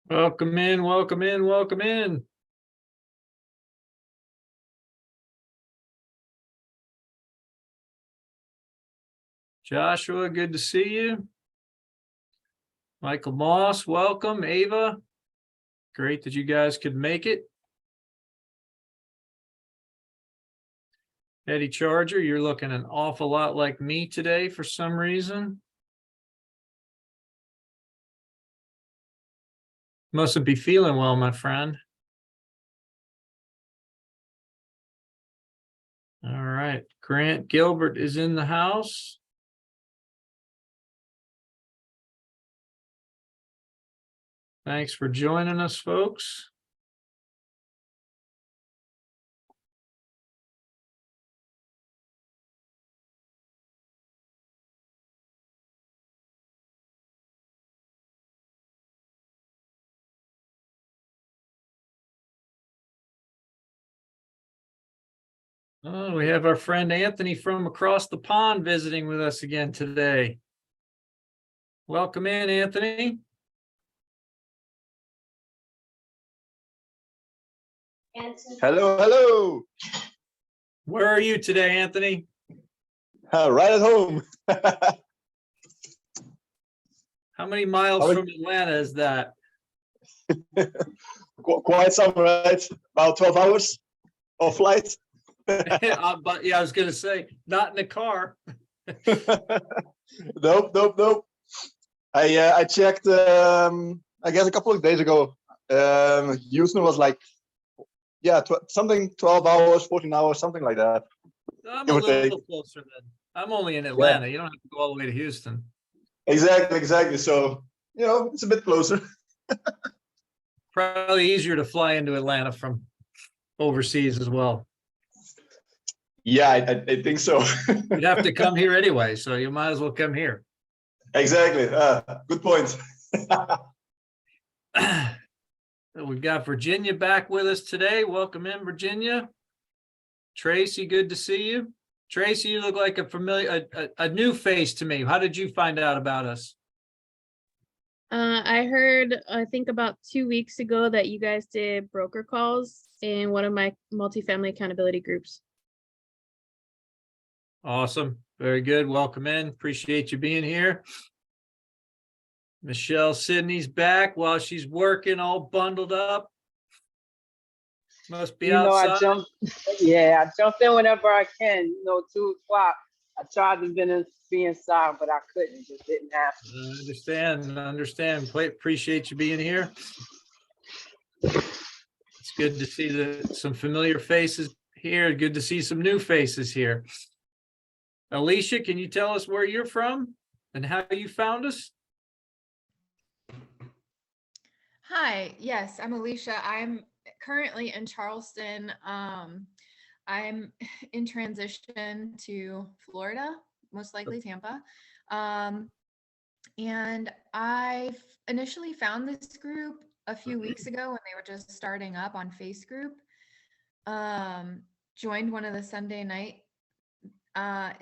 Welcome in, welcome in, welcome in. Joshua, good to see you. Michael Moss, welcome. Ava, great that you guys could make it. Eddie Charger, you're looking an awful lot like me today for some reason. Mustn't be feeling well, my friend. All right, Grant Gilbert is in the house. Thanks for joining us, folks. Oh, we have our friend Anthony from across the pond visiting with us again today. Welcome in, Anthony. Hello, hello. Where are you today, Anthony? Right at home. How many miles from Atlanta is that? Quite some, right? About 12 hours of flight. But yeah, I was going to say, not in the car. Nope. I checked, I guess a couple of days ago. Houston was like, yeah, something 12 hours, 14 hours, something like that. I'm a little closer then. I'm only in Atlanta. Yeah. You don't have to go all the way to Houston. Exactly. So, it's a bit closer. Probably easier to fly into Atlanta from overseas as well. Yeah, I think so. You'd have to come here anyway, so you might as well come here. Exactly. Good point. We've got Virginia back with us today. Welcome in, Virginia. Tracy, good to see you. Tracy, you look like a new face to me. How did you find out about us? I heard, I think about 2 weeks ago that you guys did broker calls in one of my multifamily accountability groups. Awesome. Very good. Welcome in. Appreciate you being here. Michelle Sidney's back while she's working, all bundled up. Must be outside. I jump in whenever I can. 2 o'clock. I tried to be inside, but I couldn't. It just didn't happen. I understand. Appreciate you being here. It's good to see some familiar faces here. Good to see some new faces here. Alicia, can you tell us where you're from and how you found us? Hi, yes, I'm Alicia. I'm currently in Charleston. I'm in transition to Florida, most likely Tampa. And I initially found this group a few weeks ago when they were just starting up on Face Group. Joined one of the Sunday night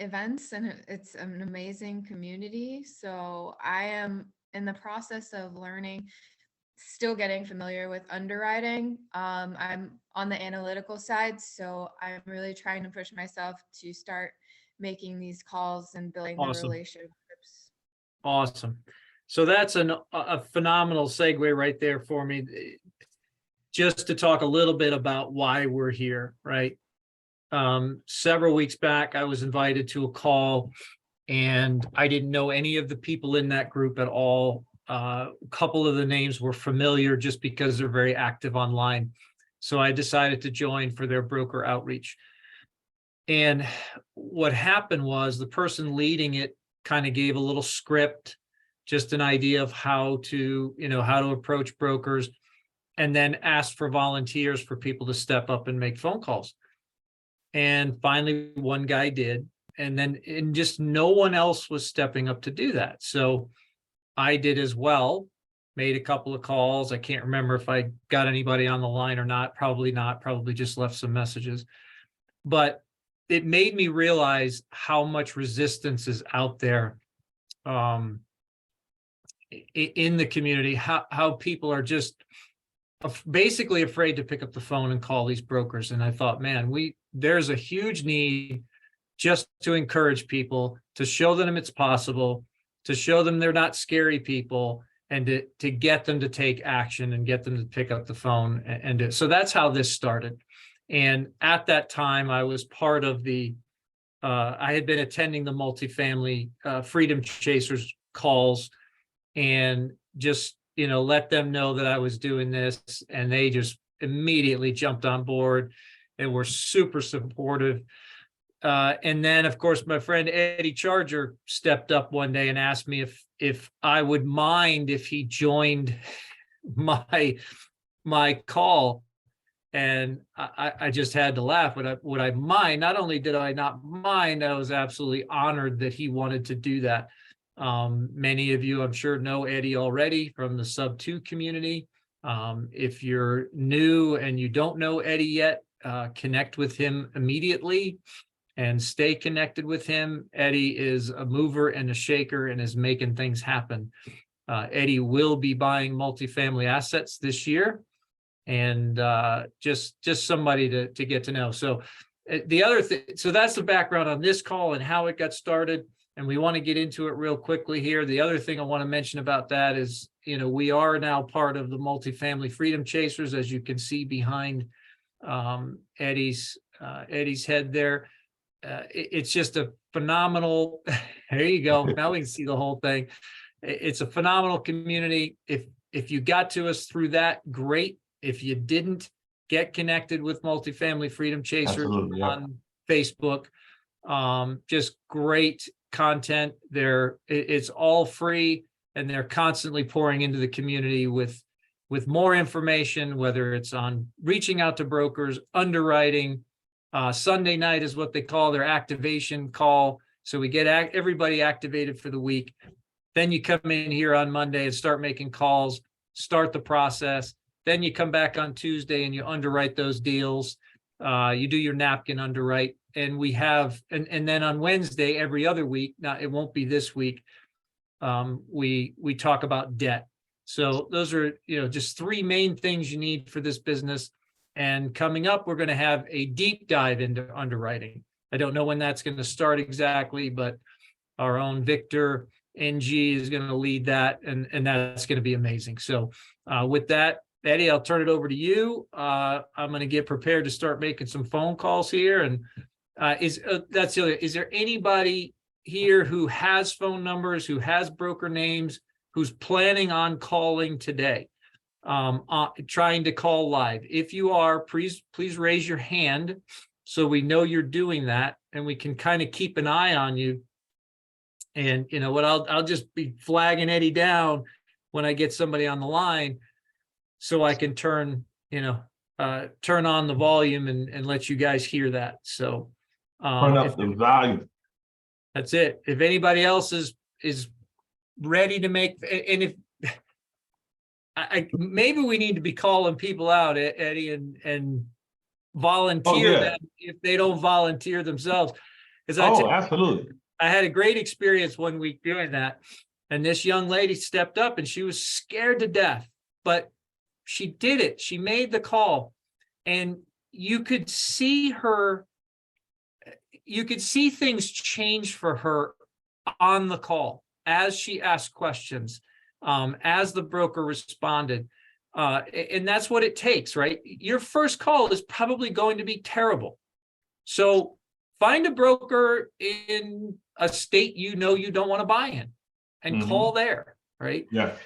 events, and it's an amazing community. So I am in the process of learning, still getting familiar with underwriting. I'm on the analytical side, so I'm really trying to push myself to start making these calls and building the relationships. Awesome. So that's a phenomenal segue right there for me. Just to talk a little bit about why we're here, right? Several weeks back, I was invited to a call, and I didn't know any of the people in that group at all. A couple of the names were familiar just because they're very active online. So I decided to join for their broker outreach. And what happened was the person leading it kind of gave a little script, just an idea of how to approach brokers, and then asked for volunteers for people to step up and make phone calls. And finally, one guy did, and just no one else was stepping up to do that. So I did as well, made a couple of calls. I can't remember if I got anybody on the line or not. Probably not, probably just left some messages. But it made me realize how much resistance is out there. in the community, how people are just basically afraid to pick up the phone and call these brokers. And I thought, man, there's a huge need just to encourage people, to show them it's possible, to show them they're not scary people, and to get them to take action and get them to pick up the phone. So that's how this started. And at that time, I was part of I had been attending the multifamily Freedom Chasers calls, and just, let them know that I was doing this, and they just immediately jumped on board and were super supportive. And then, of course, my friend Eddie Charger stepped up one day and asked me if I would mind if he joined my call. And I just had to laugh. Would I mind? Not only did I not mind, I was absolutely honored that he wanted to do that. Many of you, I'm sure, know Eddie already from the Sub 2 community. If you're new and you don't know Eddie yet, connect with him immediately and stay connected with him. Eddie is a mover and a shaker and is making things happen. Eddie will be buying multifamily assets this year, and just somebody to get to know. So the other thing, so that's the background on this call and how it got started. And we want to get into it real quickly here. The other thing I want to mention about that is, we are now part of the Multifamily Freedom Chasers, as you can see behind Eddie's head there. It's just a phenomenal, there you go. Now we can see the whole thing. It's a phenomenal community. If you got to us through that, great. If you didn't, get connected with Multifamily Freedom Chasers on Facebook. Just great content there. It's all free, and they're constantly pouring into the community with more information, whether it's on reaching out to brokers, underwriting. Sunday night is what they call their activation call. So we get everybody activated for the week. Then you come in here on Monday and start making calls, start the process. Then you come back on Tuesday and you underwrite those deals. You do your napkin underwrite. And we have, and then on Wednesday, every other week, now it won't be this week, we talk about debt. So those are, just three main things you need for this business. And coming up, we're going to have a deep dive into underwriting. I don't know when that's going to start exactly, but our own Victor NG is going to lead that, and that's going to be amazing. So with that, Eddie, I'll turn it over to you. I'm going to get prepared to start making some phone calls here. And is there anybody here who has phone numbers, who has broker names, who's planning on calling today, trying to call live? If you are, please raise your hand so we know you're doing that, and we can kind of keep an eye on you. And you know what, I'll just be flagging Eddie down when I get somebody on the line, so I can turn on the volume and let you guys hear that. So turn up the volume. That's it. If anybody else is ready to make, and if maybe we need to be calling people out, Eddie, and volunteer them if they don't volunteer themselves. Because absolutely. I had a great experience one week doing that, and this young lady stepped up and she was scared to death, but she did it. She made the call, and you could see things change for her on the call as she asked questions, as the broker responded. And that's what it takes, right? Your first call is probably going to be terrible. So find a broker in a state you don't want to buy in, and call there, right? Yeah.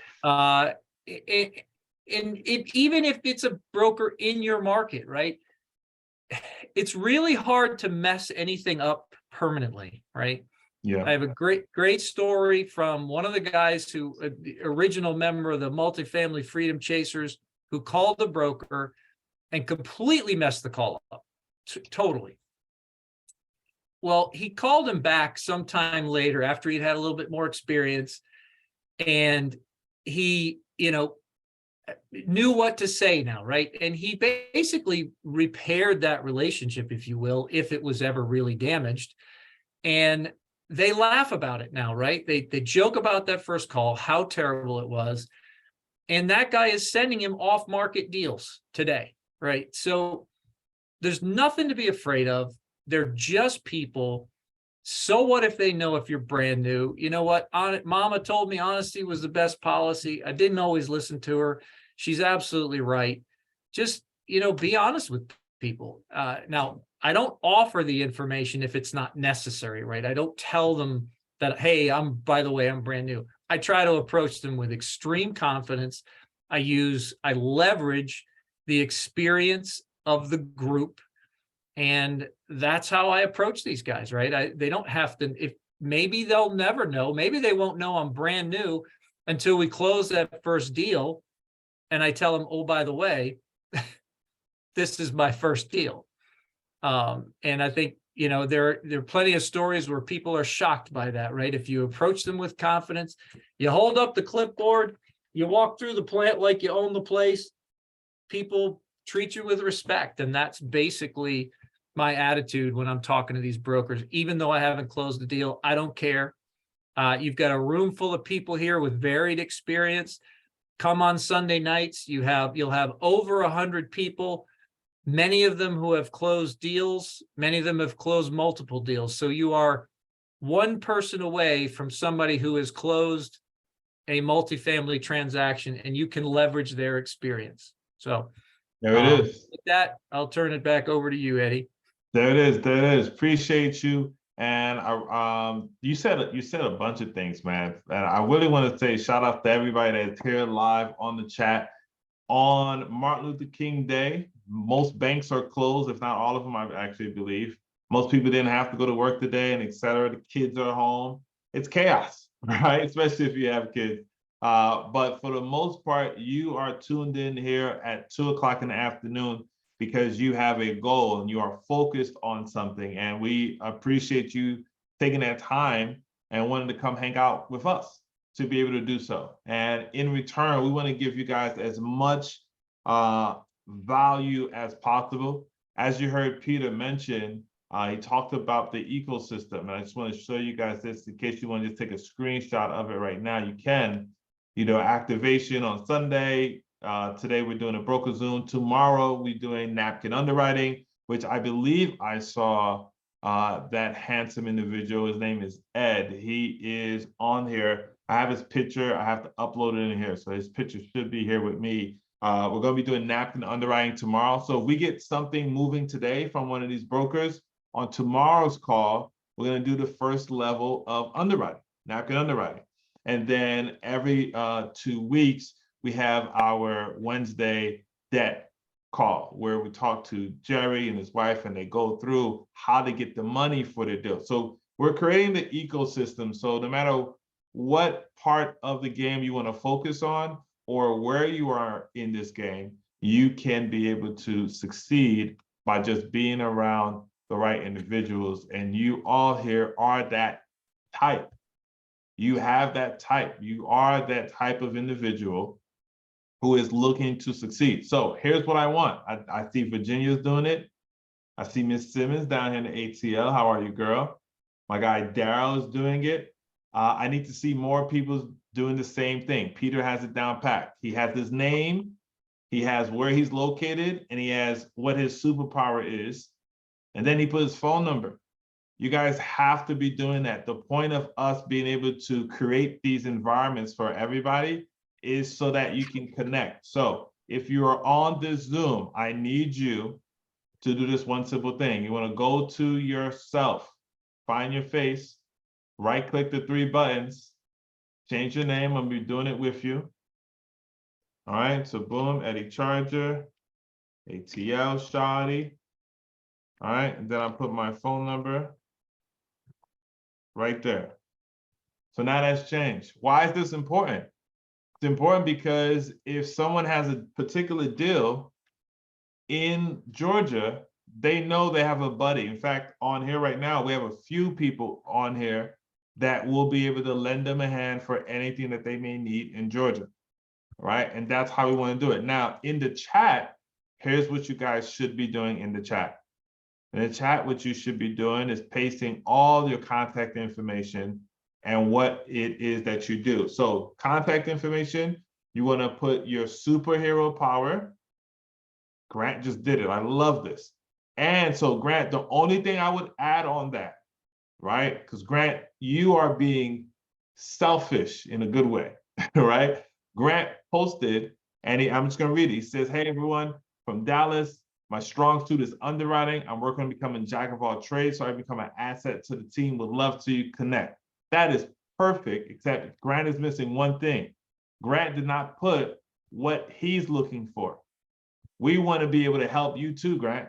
Even if it's a broker in your market, right? It's really hard to mess anything up permanently, right? Yeah. I have a great story from one of the guys the original member of the Multifamily Freedom Chasers, who called the broker and completely messed the call up, totally. Well, he called him back sometime later after he'd had a little bit more experience, and he, knew what to say now, right? And he basically repaired that relationship, if you will, if it was ever really damaged. And they laugh about it now, right? They joke about that first call, how terrible it was. And that guy is sending him off market deals today, right? So there's nothing to be afraid of. They're just people. So what if they know if you're brand new? You know what? Mama told me honesty was the best policy. I didn't always listen to her. She's absolutely right. Just, be honest with people. Now, I don't offer the information if it's not necessary, right? I don't tell them that, hey, by the way, I'm brand new. I try to approach them with extreme confidence. I leverage the experience of the group. And that's how I approach these guys, right? They don't have to, if maybe they'll never know, maybe they won't know I'm brand new until we close that first deal. And I tell them, oh, by the way, this is my first deal. And I think, there are plenty of stories where people are shocked by that, right? If you approach them with confidence, you hold up the clipboard, you walk through the plant like you own the place, people treat you with respect. And that's basically my attitude when I'm talking to these brokers. Even though I haven't closed the deal, I don't care. You've got a room full of people here with varied experience. Come on Sunday nights, you'll have over 100 people, many of them who have closed deals, many of them have closed multiple deals. So you are one person away from somebody who has closed a multifamily transaction, and you can leverage their experience. So There it is. with that, I'll turn it back over to you, Eddie. There it is. There it is. Appreciate you. And you said a bunch of things, man. And I really want to say shout out to everybody that's here live on the chat. On Martin Luther King Day, most banks are closed, if not all of them, I actually believe. Most people didn't have to go to work today, and et cetera. The kids are home. It's chaos, right? Especially if you have kids. But for the most part, you are tuned in here at 2:00 in the afternoon because you have a goal and you are focused on something. And we appreciate you taking that time and wanting to come hang out with us to be able to do so. And in return, we want to give you guys as much value as possible. As you heard Peter mention, he talked about the ecosystem. And I just want to show you guys this in case you want to just take a screenshot of it right now. You can, activation on Sunday. Today we're doing a broker Zoom. Tomorrow we're doing napkin underwriting, which I believe I saw that handsome individual. His name is Ed. He is on here. I have his picture. I have to upload it in here. So his picture should be here with me. We're going to be doing napkin underwriting tomorrow. So if we get something moving today from one of these brokers, on tomorrow's call, we're going to do the first level of underwriting, napkin underwriting. And then every 2 weeks, we have our Wednesday debt call where we talk to Jerry and his wife and they go through how to get the money for the deal. So we're creating the ecosystem. So no matter what part of the game you want to focus on or where you are in this game, you can be able to succeed by just being around the right individuals. And you all here are that type. You have that type. You are that type of individual who is looking to succeed. So here's what I want. I see Virginia's doing it. I see Miss Simmons down here in the ATL. How are you, girl? My guy Daryl is doing it. I need to see more people doing the same thing. Peter has it down packed. He has his name, he has where he's located, and he has what his superpower is. And then he put his phone number. You guys have to be doing that. The point of us being able to create these environments for everybody is so that you can connect. So if you are on this Zoom, I need you to do this one simple thing. You want to go to yourself, find your face, right click the 3 buttons, change your name. I'm gonna be doing it with you. All right, so boom, Eddie Charger, ATL Shawty. All right, and then I put my phone number right there. So now that's changed. Why is this important? It's important because if someone has a particular deal in Georgia, they know they have a buddy. In fact, on here right now, we have a few people on here that will be able to lend them a hand for anything that they may need in Georgia, right? And that's how we want to do it. Now, in the chat, here's what you guys should be doing in the chat. In the chat, what you should be doing is pasting all your contact information and what it is that you do. So contact information, you want to put your superhero power. Grant just did it. I love this. And so Grant, the only thing I would add on that, right? Because Grant, you are being selfish in a good way, right? Grant posted, and I'm just going to read it. He says, hey, everyone, from Dallas, my strong suit is underwriting. I'm working on becoming jack of all trades, so I become an asset to the team. Would love to connect. That is perfect, except Grant is missing one thing. Grant did not put what he's looking for. We want to be able to help you too, Grant.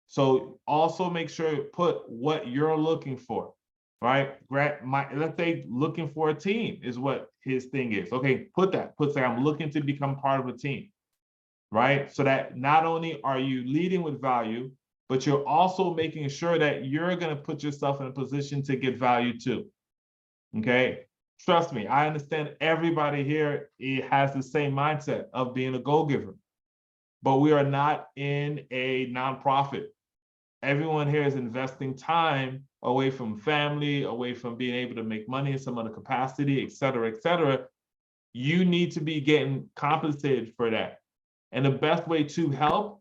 So also make sure you put what you're looking for, right? Grant, let's say looking for a team is what his thing is. Okay, put say I'm looking to become part of a team, right? So that not only are you leading with value, but you're also making sure that you're going to put yourself in a position to get value too. Okay, trust me, I understand everybody here has the same mindset of being a go-giver, but we are not in a nonprofit. Everyone here is investing time away from family, away from being able to make money in some other capacity, et cetera, et cetera. You need to be getting compensated for that. And the best way to help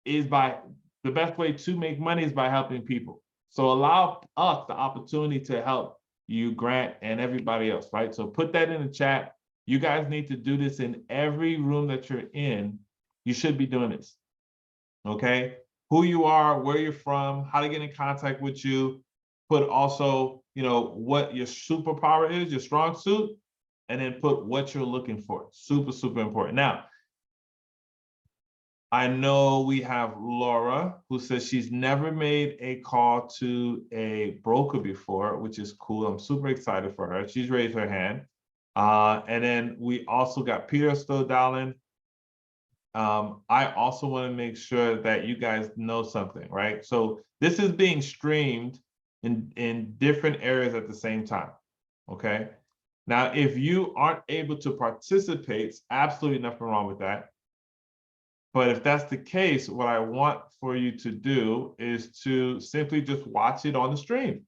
is the best way to make money is by helping people. So allow us the opportunity to help you, Grant, and everybody else, right? So put that in the chat. You guys need to do this in every room that you're in. You should be doing this, okay? Who you are, where you're from, how to get in contact with you. Put also, what your superpower is, your strong suit, and then put what you're looking for. Super, super important. Now, I know we have Laura who says she's never made a call to a broker before, which is cool. I'm super excited for her. She's raised her hand. And then we also got Peter still dialing. I also want to make sure that you guys know something, right? So this is being streamed in different areas at the same time, okay? Now, if you aren't able to participate, absolutely nothing wrong with that. But if that's the case, what I want for you to do is to simply just watch it on the stream.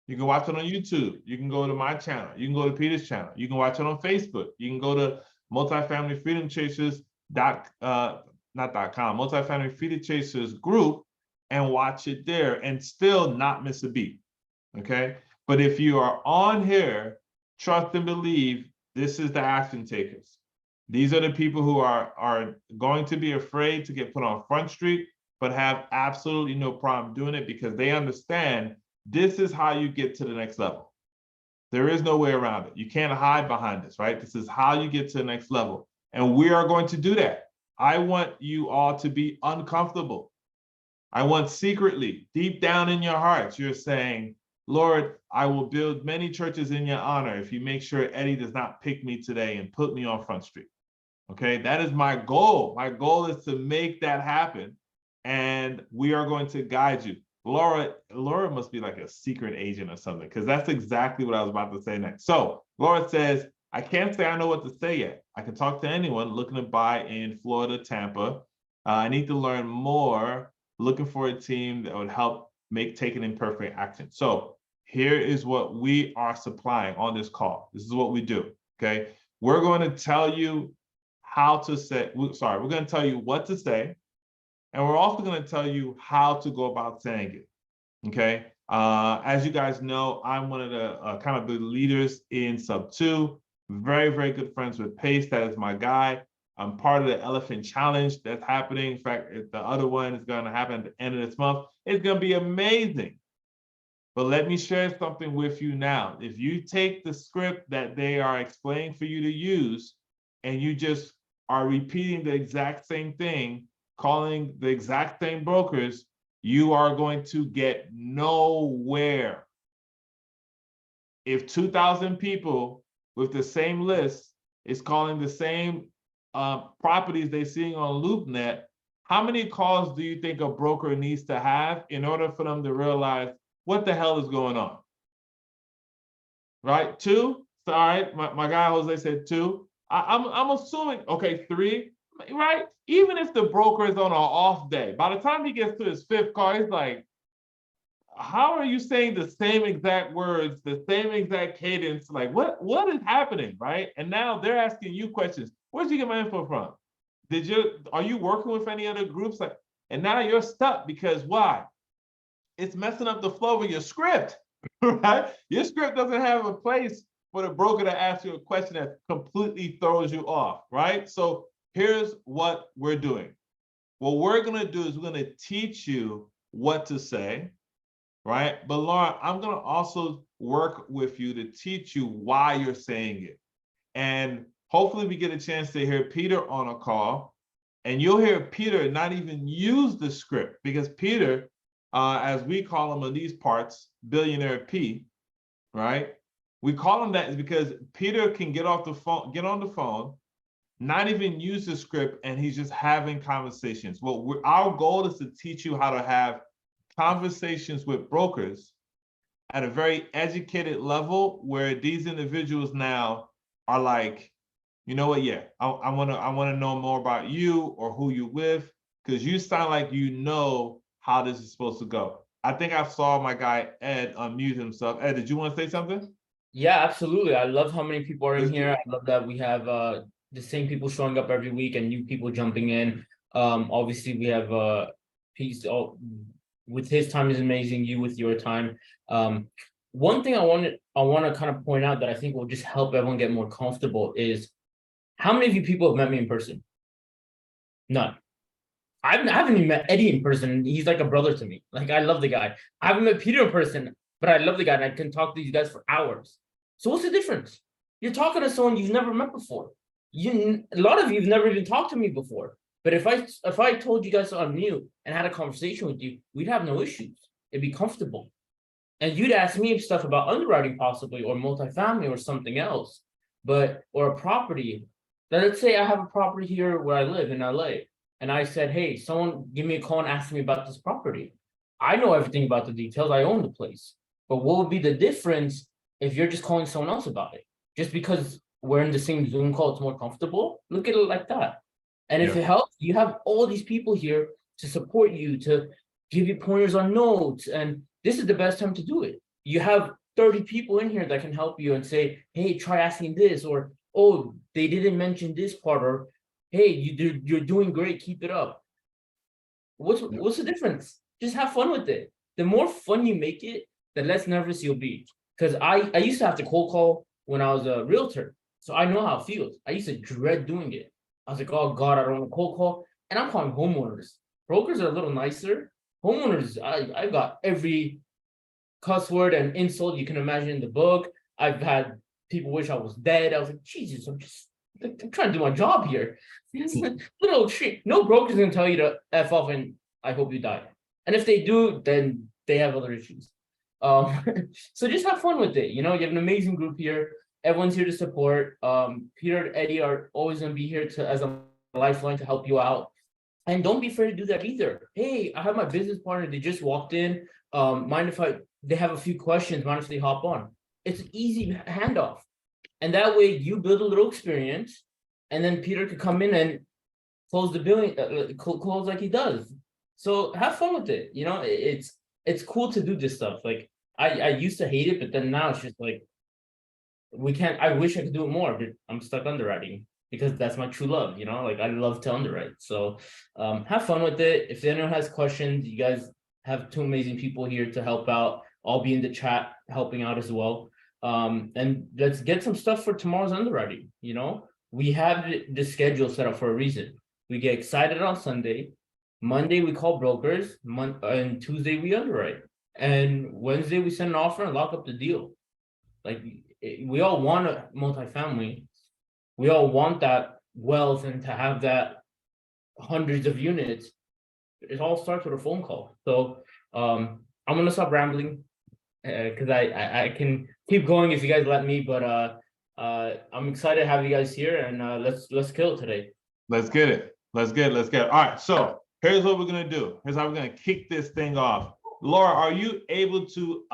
You can watch it on YouTube. You can go to my channel. You can go to Peter's channel. You can watch it on Facebook. You can go to Multifamily Freedom Chasers Multifamily Freedom Chasers group and watch it there and still not miss a beat. Okay. But if you are on here, trust and believe this is the action takers. These are the people who are going to be afraid to get put on Front Street, but have absolutely no problem doing it because they understand this is how you get to the next level. There is no way around it. You can't hide behind this, right? This is how you get to the next level. And we are going to do that. I want you all to be uncomfortable. I want secretly, deep down in your hearts, you're saying, Lord, I will build many churches in your honor if you make sure Eddie does not pick me today and put me on Front Street. Okay, that is my goal. My goal is to make that happen. And we are going to guide you. Laura must be like a secret agent or something, because that's exactly what I was about to say next. So Laura says, I can't say I know what to say yet. I can talk to anyone looking to buy in Florida, Tampa. I need to learn more, looking for a team that would help make taking imperfect action. So here is what we are supplying on this call. This is what we do, okay? We're going to tell you how to say, we're going to tell you what to say, and we're also going to tell you how to go about saying it, okay? As you guys know, I'm one of the kind of the leaders in Sub 2, very, very good friends with Pace. That is my guy. I'm part of the Elephant Challenge that's happening. In fact, the other one is going to happen at the end of this month. It's going to be amazing. But let me share something with you now. If you take the script that they are explaining for you to use, and you just are repeating the exact same thing, calling the exact same brokers, you are going to get nowhere. If 2,000 people with the same list is calling the same properties they're seeing on LoopNet, how many calls do you think a broker needs to have in order for them to realize what the hell is going on? Right? 2? Sorry, my guy Jose said 2. I'm assuming, okay, 3, right? Even if the broker is on an off day, by the time he gets to his 5th call, he's like, how are you saying the same exact words, the same exact cadence? Like, what is happening, right? And now they're asking you questions. Where'd you get my info from? Are you working with any other groups? Like, and now you're stuck because why? It's messing up the flow of your script, right? Your script doesn't have a place for the broker to ask you a question that completely throws you off, right? So here's what we're doing. What we're gonna do is we're gonna teach you what to say, right? But Laura, I'm gonna also work with you to teach you why you're saying it. And hopefully we get a chance to hear Peter on a call, and you'll hear Peter not even use the script, because Peter, as we call him in these parts, Billionaire P, right? We call him that is because Peter can get on the phone, not even use the script, and he's just having conversations. Well, our goal is to teach you how to have conversations with brokers at a very educated level, where these individuals now are like, you know what? Yeah, I want to know more about you or who you with, because you sound like you know how this is supposed to go. I think I saw my guy Ed unmute himself. Ed, did you want to say something? Yeah, absolutely. I love how many people are in Let's do here. it. I love that we have the same people showing up every week and new people jumping in. Obviously we have Peace with his time is amazing, you with your time. One thing I want to kind of point out that I think will just help everyone get more comfortable is, how many of you people have met me in person? None. I haven't even met Eddie in person. He's like a brother to me. Like, I love the guy. I haven't met Peter in person, but I love the guy and I can talk to these guys for hours. So what's the difference? You're talking to someone you've never met before. A lot of you've never even talked to me before. But if I told you guys to unmute and had a conversation with you, we'd have no issues. It'd be comfortable. And you'd ask me stuff about underwriting possibly, or multifamily or something else, or a property. Let's say I have a property here where I live in LA. And I said, hey, someone give me a call and ask me about this property. I know everything about the details. I own the place. But what would be the difference if you're just calling someone else about it? Just because we're in the same Zoom call, it's more comfortable. Look at it like that. And if Yeah. it helps, you have all these people here to support you, to give you pointers on notes. And this is the best time to do it. You have 30 people in here that can help you and say, hey, try asking this, or, oh, they didn't mention this part, or, hey, you're doing great, keep it up. What's the difference? Just have fun with it. The more fun you make it, the less nervous you'll be. Because I used to have to cold call when I was a realtor, so I know how it feels. I used to dread doing it. I was like, oh God, I don't want to cold call. And I'm calling homeowners. Brokers are a little nicer. Homeowners, I got every cuss word and insult you can imagine in the book. I've had people wish I was dead. I was like, Jesus, I'm trying to do my job here. Little shit. No broker's gonna tell you to F off and I hope you die. And if they do, then they have other issues. So just have fun with it. You have an amazing group here. Everyone's here to support. Peter and Eddie are always gonna be here as a lifeline to help you out. And don't be afraid to do that either. Hey, I have my business partner. They just walked in. Mind if they have a few questions, mind if they hop on? It's an easy handoff. And that way you build a little experience, and then Peter could come in and close the billing, close like he does. So have fun with it. It's cool to do this stuff. Like I used to hate it, but then now it's just like, I wish I could do it more, but I'm stuck underwriting because that's my true love, like I love to underwrite. So have fun with it. If anyone has questions, you guys have two amazing people here to help out. I'll be in the chat helping out as well. And let's get some stuff for tomorrow's underwriting. We have the schedule set up for a reason. We get excited on Sunday. Monday we call brokers, and Tuesday we underwrite, and Wednesday we send an offer and lock up the deal. Like we all want a multifamily. We all want that wealth and to have that hundreds of units. It all starts with a phone call. So I'm gonna stop rambling because I can keep going if you guys let me, but I'm excited to have you guys here, and let's kill it today. Let's get it. Let's get it. All right, so here's what we're gonna do. Here's how we're gonna kick this thing off. Laura, are you able to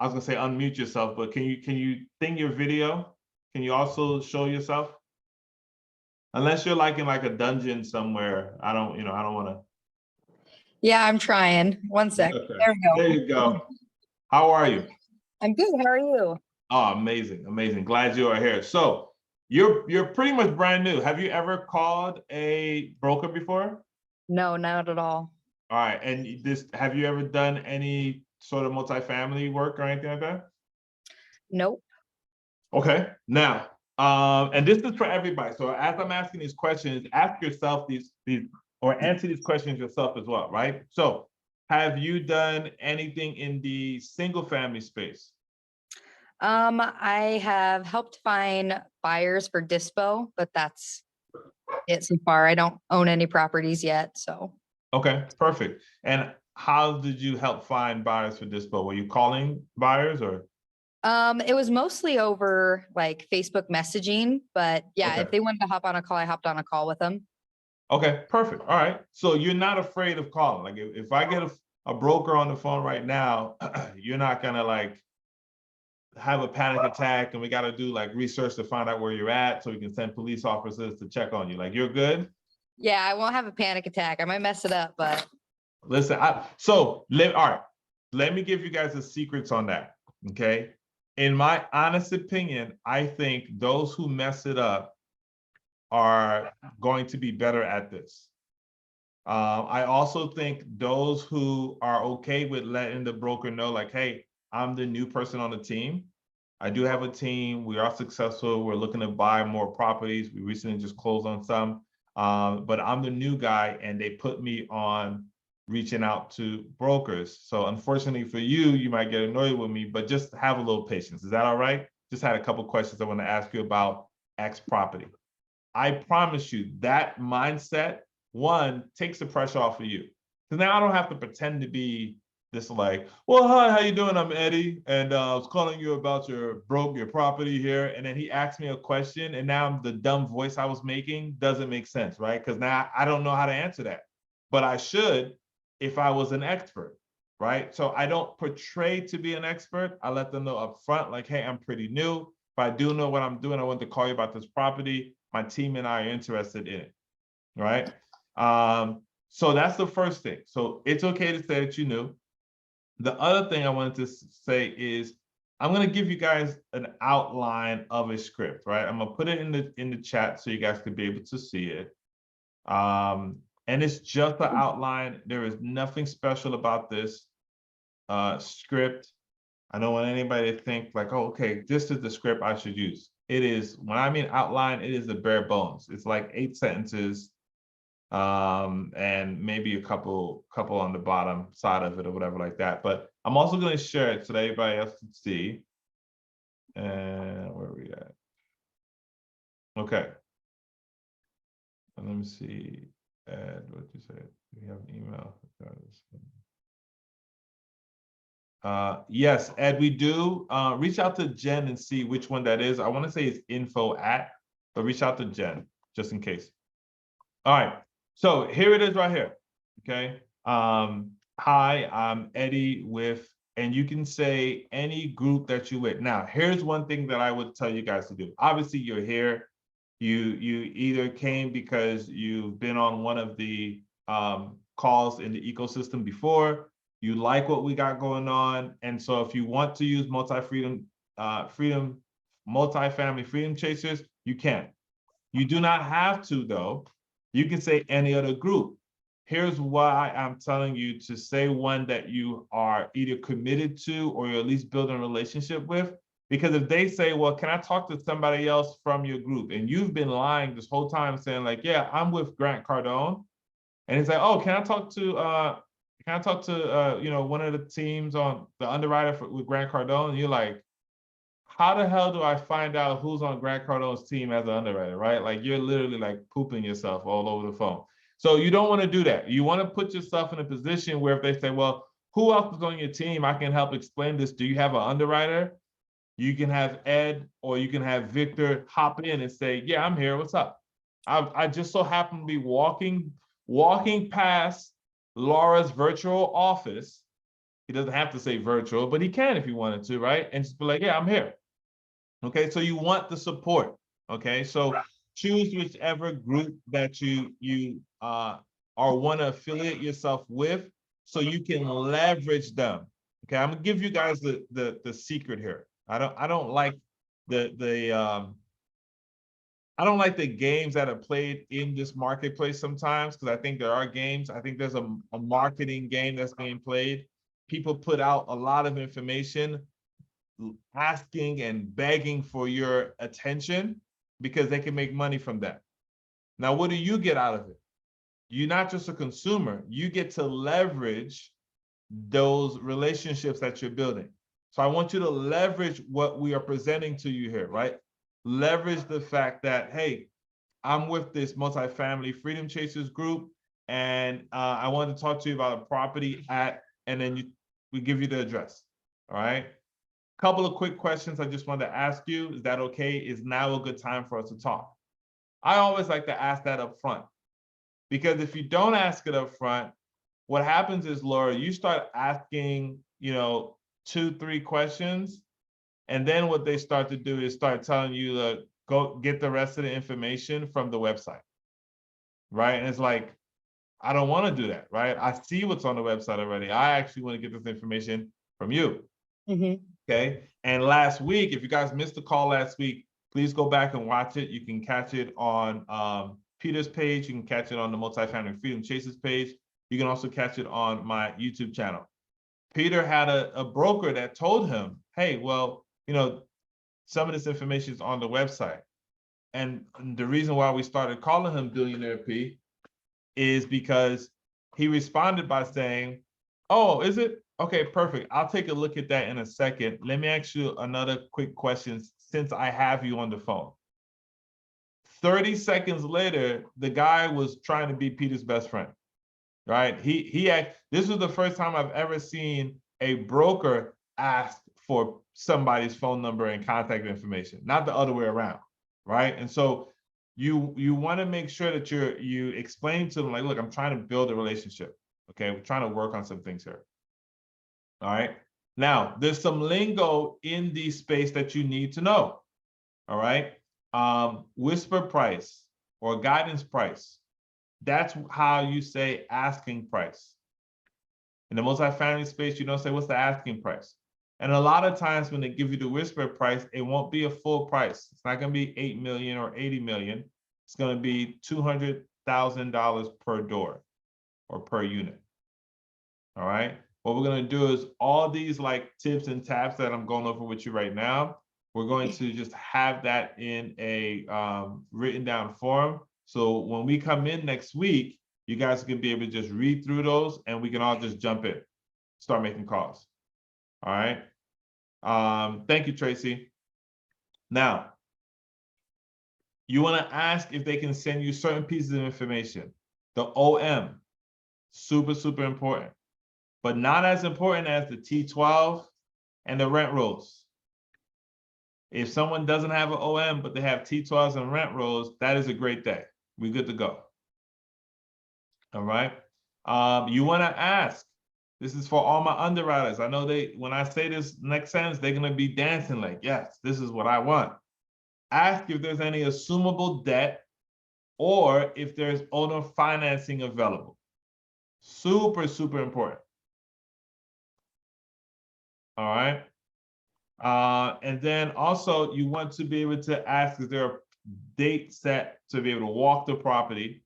I was gonna say unmute yourself, but can you thing your video? Can you also show yourself? Unless you're like in like a dungeon somewhere. I don't want to. Yeah, I'm trying. One sec. Okay. There we go. There you go. How are you? I'm good. How are you? Oh, amazing, amazing. Glad you are here. So you're pretty much brand new. Have you ever called a broker before? No, not at all. All right. And have you ever done any sort of multifamily work or anything like that? Nope. Okay. Now, and this is for everybody. So as I'm asking these questions, ask yourself these or answer these questions yourself as well, right? So have you done anything in the single family space? I have helped find buyers for dispo, but that's it so far. I don't own any properties yet, so. Okay, perfect. And how did you help find buyers for dispo? Were you calling buyers or? It was mostly over like Facebook messaging, but yeah, Okay. if they wanted to hop on a call, I hopped on a call with them. Okay, perfect. All right. So you're not afraid of calling. Like if I get a broker on the phone right now, you're not gonna like have a panic attack and we got to do like research to find out where you're at so we can send police officers to check on you. Like you're good. Yeah, I won't have a panic attack. I might mess it up, but Listen, all right. Let me give you guys the secrets on that. Okay. In my honest opinion, I think those who mess it up are going to be better at this. I also think those who are okay with letting the broker know, like, hey, I'm the new person on the team. I do have a team. We are successful. We're looking to buy more properties. We recently just closed on some, but I'm the new guy, and they put me on reaching out to brokers. So unfortunately for you, you might get annoyed with me, but just have a little patience. Is that all right? Just had a couple questions I want to ask you about X property. I promise you that mindset, one, takes the pressure off of you. So now I don't have to pretend to be this like, well, hi, how you doing? I'm Eddie, and I was calling you about your property here. And then he asked me a question, and now the dumb voice I was making doesn't make sense, right? Because now I don't know how to answer that. But I should if I was an expert, right? So I don't portray to be an expert. I let them know up front, like, hey, I'm pretty new. If I do know what I'm doing, I want to call you about this property. My team and I are interested in it, right? So that's the first thing. So it's okay to say that you knew. The other thing I wanted to say is I'm going to give you guys an outline of a script, right? I'm going to put it in the chat so you guys can be able to see it. And it's just the outline. There is nothing special about this script. I don't want anybody to think like, oh, okay, this is the script I should use. It is, when I mean outline, it is the bare bones. It's like 8 sentences, and maybe a couple on the bottom side of it or whatever like that. But I'm also going to share it so that everybody else can see. And where are we at? Okay. And let me see. Ed, what you say? Do we have an email? Yes, Ed, we do. Reach out to Jen and see which one that is. I want to say it's info@, but reach out to Jen just in case. All right, so here it is right here. Okay. Hi, I'm Eddie with, and you can say any group that you with. Now, here's one thing that I would tell you guys to do. Obviously, you're here. You either came because you've been on one of the calls in the ecosystem before. You like what we got going on, and so if you want to use multifamily freedom chasers, you can. You do not have to, though. You can say any other group. Here's why I'm telling you to say one that you are either committed to or you're at least building a relationship with. Because if they say, well, can I talk to somebody else from your group? And you've been lying this whole time saying like, yeah, I'm with Grant Cardone. And it's like, oh, can I talk to one of the teams on the underwriter with Grant Cardone? And you're like, how the hell do I find out who's on Grant Cardone's team as an underwriter, right? Like you're literally like pooping yourself all over the phone. So you don't want to do that. You want to put yourself in a position where if they say, well, who else is on your team? I can help explain this. Do you have an underwriter? You can have Ed or you can have Victor hop in and say, yeah, I'm here. What's up? I just so happen to be walking past Laura's virtual office. He doesn't have to say virtual, but he can if he wanted to, right? And just be like, yeah, I'm here. Okay, so you want the support. Okay, so choose whichever group that you are or want to affiliate yourself with so you can leverage them. Okay, I'm gonna give you guys the secret here. I don't like I don't like the games that are played in this marketplace sometimes, because I think there are games. I think there's a marketing game that's being played. People put out a lot of information asking and begging for your attention because they can make money from that. Now, what do you get out of it? You're not just a consumer, you get to leverage those relationships that you're building. So I want you to leverage what we are presenting to you here, right? Leverage the fact that, hey, I'm with this multifamily freedom chasers group, and I wanted to talk to you about a property at, and then we give you the address. All right. Couple of quick questions I just wanted to ask you. Is that okay? Is now a good time for us to talk? I always like to ask that up front, because if you don't ask it up front, what happens is, Laura, you start asking, 2-3 questions, and then what they start to do is start telling you to go get the rest of the information from the website, right? And it's like, I don't want to do that, right? I see what's on the website already. I actually want to get this information from you. Okay. And last week, if you guys missed the call last week, please go back and watch it. You can catch it on Peter's page. You can catch it on the Multifamily Freedom Chasers page. You can also catch it on my YouTube channel. Peter had a broker that told him, hey, well, some of this information is on the website. And the reason why we started calling him Billionaire P is because he responded by saying, oh, is it? Okay, perfect. I'll take a look at that in a second. Let me ask you another quick question since I have you on the phone. 30 seconds later, the guy was trying to be Peter's best friend, right? This was the first time I've ever seen a broker ask for somebody's phone number and contact information, not the other way around, right? And so you want to make sure that you explain to them, like, look, I'm trying to build a relationship. Okay, we're trying to work on some things here. All right. Now, there's some lingo in the space that you need to know. All right. Whisper price or guidance price. That's how you say asking price. In the multifamily space, you don't say, what's the asking price? And a lot of times when they give you the whisper price, it won't be a full price. It's not going to be 8 million or 80 million. It's going to be $200,000 per door or per unit. All right. What we're going to do is all these like tips and taps that I'm going over with you right now, we're going to just have that in a written down form. So when we come in next week, you guys can be able to just read through those and we can all just jump in, start making calls. All right. Thank you, Tracy. Now, you want to ask if they can send you certain pieces of information. The OM, super, super important, but not as important as the T12 and the rent rolls. If someone doesn't have an OM, but they have T12s and rent rolls, that is a great day. We're good to go. All right. You want to ask, this is for all my underwriters. I know when I say this next sentence, they're going to be dancing like, yes, this is what I want. Ask if there's any assumable debt or if there's owner financing available. Super, super important. All right. And then also you want to be able to ask, is there a date set to be able to walk the property?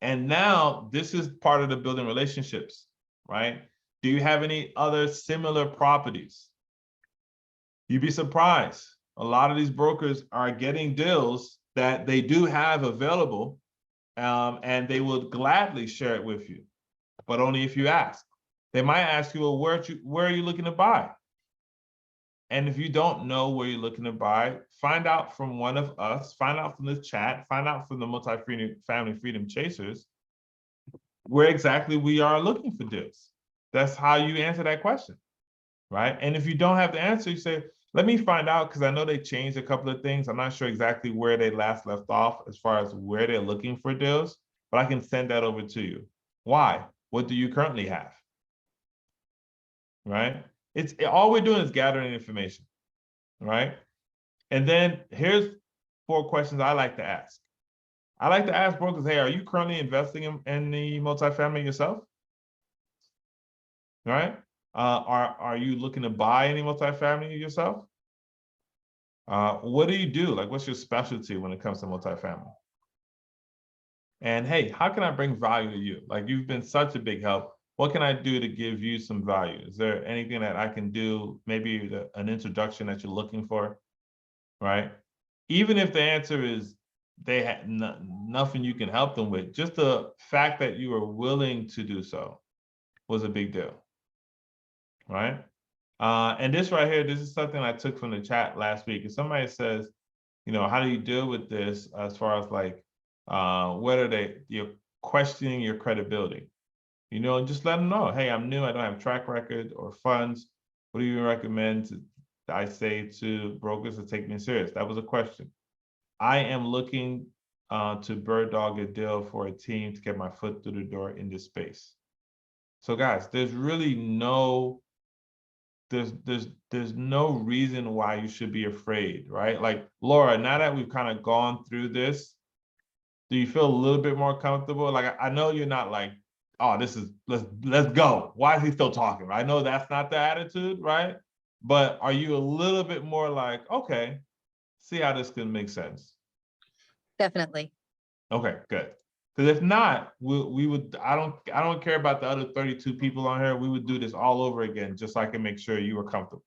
And now this is part of the building relationships, right? Do you have any other similar properties? You'd be surprised. A lot of these brokers are getting deals that they do have available, and they will gladly share it with you, but only if you ask. They might ask you, well, where are you looking to buy? And if you don't know where you're looking to buy, find out from one of us, find out from the chat, find out from the Multifamily Freedom Chasers, where exactly we are looking for deals. That's how you answer that question, right? And if you don't have the answer, you say, let me find out, because I know they changed a couple of things. I'm not sure exactly where they last left off as far as where they're looking for deals, but I can send that over to you. Why? What do you currently have? Right? All we're doing is gathering information, right? And then here's 4 questions I like to ask. I like to ask brokers, hey, are you currently investing in the multifamily yourself? Right? Are you looking to buy any multifamily yourself? What do you do? Like, what's your specialty when it comes to multifamily? And hey, how can I bring value to you? Like, you've been such a big help. What can I do to give you some value? Is there anything that I can do? Maybe an introduction that you're looking for, right? Even if the answer is they had nothing you can help them with, just the fact that you are willing to do so was a big deal, right? And this right here, this is something I took from the chat last week. If somebody says, you know, how do you deal with this as far as like, whether you're questioning your credibility? You know, just let them know, hey, I'm new, I don't have track record or funds. What do you recommend I say to brokers to take me serious? That was a question. I am looking to bird dog a deal for a team to get my foot through the door in this space. So guys, there's really no, there's no reason why you should be afraid, right? Like, Laura, now that we've kind of gone through this, do you feel a little bit more comfortable? Like, I know you're not like, oh, this is, let's go. Why is he still talking? I know that's not the attitude, right? But are you a little bit more like, okay, see how this can make sense? Definitely. Okay, good. Because if not, we would, I don't care about the other 32 people on here. We would do this all over again, just so I can make sure you were comfortable.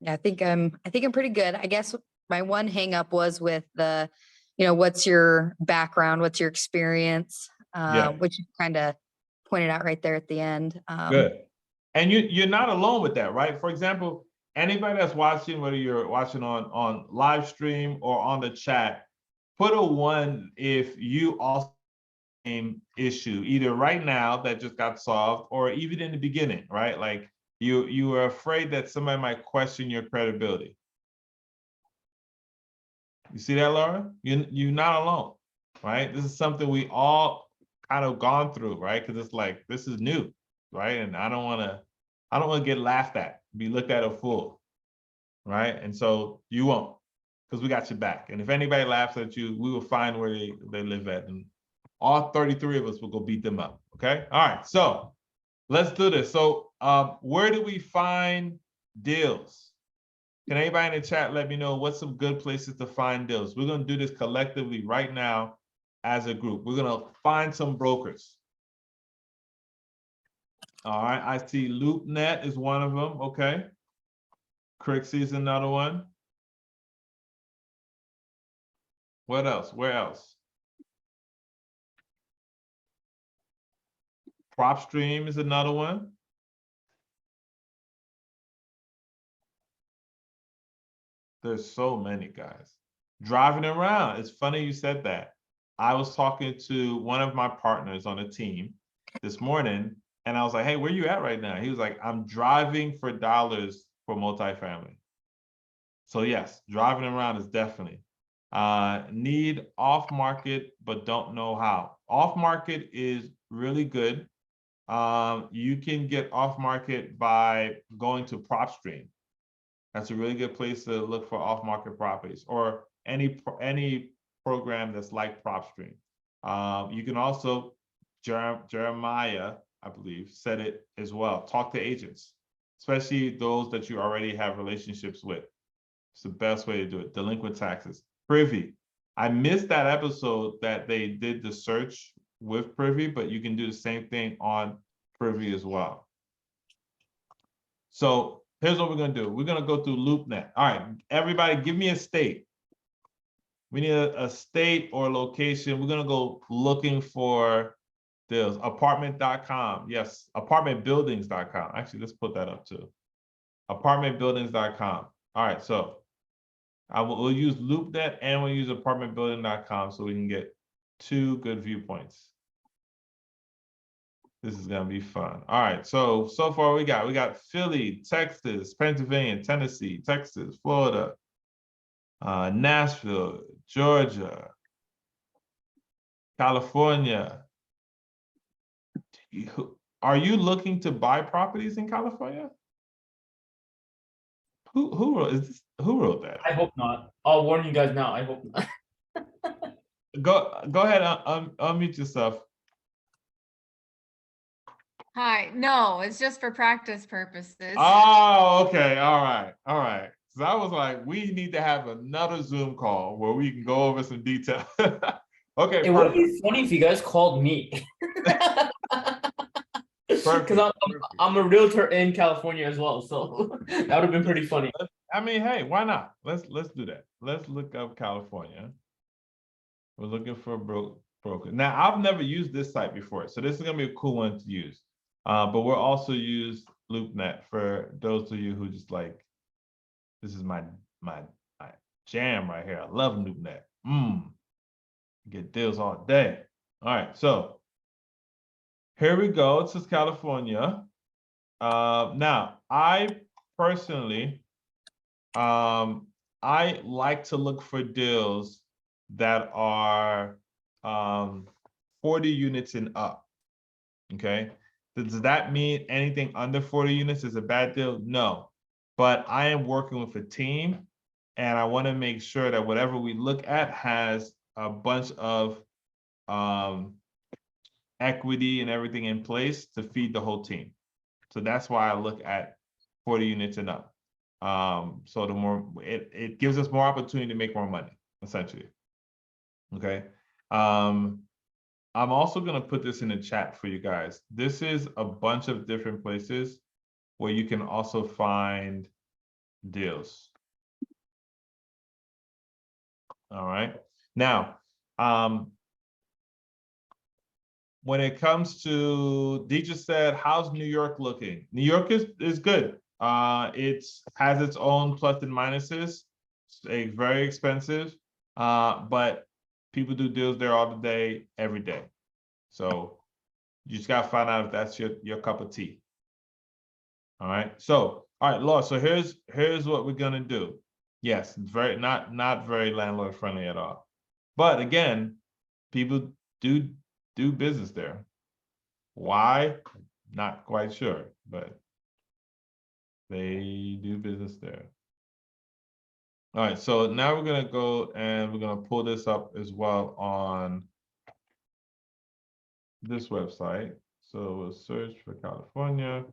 Yeah, I think I'm pretty good. I guess my one hang up was with the, what's your background, what's your experience, Yeah. which you kind of pointed out right there at the end. Good. And you're not alone with that, right? For example, anybody that's watching, whether you're watching on live stream or on the chat, put a 1 if you also same issue, either right now that just got solved or even in the beginning, right? Like you were afraid that somebody might question your credibility. You see that, Laura? You're not alone, right? This is something we all kind of gone through, right? Because it's like, this is new, right? And I don't want to get laughed at, be looked at a fool, right? And so you won't, because we got your back. And if anybody laughs at you, we will find where they live at, and all 33 of us will go beat them up, okay? All right, so let's do this. So where do we find deals? Can anybody in the chat let me know what's some good places to find deals? We're gonna do this collectively right now as a group. We're gonna find some brokers. All right, I see LoopNet is one of them, okay. Crixie is another one. What else? Where else? PropStream is another one. There's so many, guys. Driving around. It's funny you said that. I was talking to one of my partners on a team this morning, and I was like, hey, where you at right now? He was like, I'm driving for dollars for multifamily. So yes, driving around is definitely. Need off market, but don't know how. Off market is really good. You can get off market by going to PropStream. That's a really good place to look for off market properties, or any program that's like PropStream. You can also, Jeremiah, I believe, said it as well. Talk to agents, especially those that you already have relationships with. It's the best way to do it. Delinquent taxes. Privy. I missed that episode that they did the search with Privy, but you can do the same thing on Privy as well. So here's what we're gonna do. We're gonna go through LoopNet. All right, everybody give me a state. We need a state or location. We're gonna go looking for deals. Apartment.com. Yes, apartmentbuildings.com. Actually, let's put that up too. Apartmentbuildings.com. All right, so we'll use LoopNet and we'll use apartmentbuilding.com so we can get 2 good viewpoints. This is gonna be fun. All right, so far we got Philly, Texas, Pennsylvania, Tennessee, Texas, Florida, Nashville, Georgia, California. Are you looking to buy properties in California? Who wrote that? I hope not. I'll warn you guys now. I hope not. Go ahead, unmute yourself. Hi, no, it's just for practice purposes. Oh, okay, all right. So I was like, we need to have another Zoom call where we can go over some detail. Okay, It would perfect. be funny if you guys called me. Because Perfect. I'm a realtor in California as well, so that would have been pretty funny. I mean, hey, why not? Let's do that. Let's look up California. We're looking for a broker. Now, I've never used this site before, so this is gonna be a cool one to use. But we'll also use LoopNet for those of you who just like, this is my jam right here. I love LoopNet. Get deals all day. All right, so here we go. It says California. Now, I personally, I like to look for deals that are 40 units and up. Okay. Does that mean anything under 40 units is a bad deal? No. But I am working with a team, and I want to make sure that whatever we look at has a bunch of equity and everything in place to feed the whole team. So that's why I look at 40 units and up. So the more it gives us more opportunity to make more money, essentially. Okay. I'm also going to put this in the chat for you guys. This is a bunch of different places where you can also find deals. All right. Now, when it comes to, Deidre said, how's New York looking? New York is good. It has its own plus and minuses. It's very expensive, but people do deals there all the day, every day. So you just gotta find out if that's your cup of tea. All right. So, all right, Laura. So here's what we're gonna do. Yes, very not very landlord friendly at all. But again, people do business there. Why? Not quite sure, but they do business there. All right, so now we're gonna go and we're gonna pull this up as well on this website. So we'll search for California.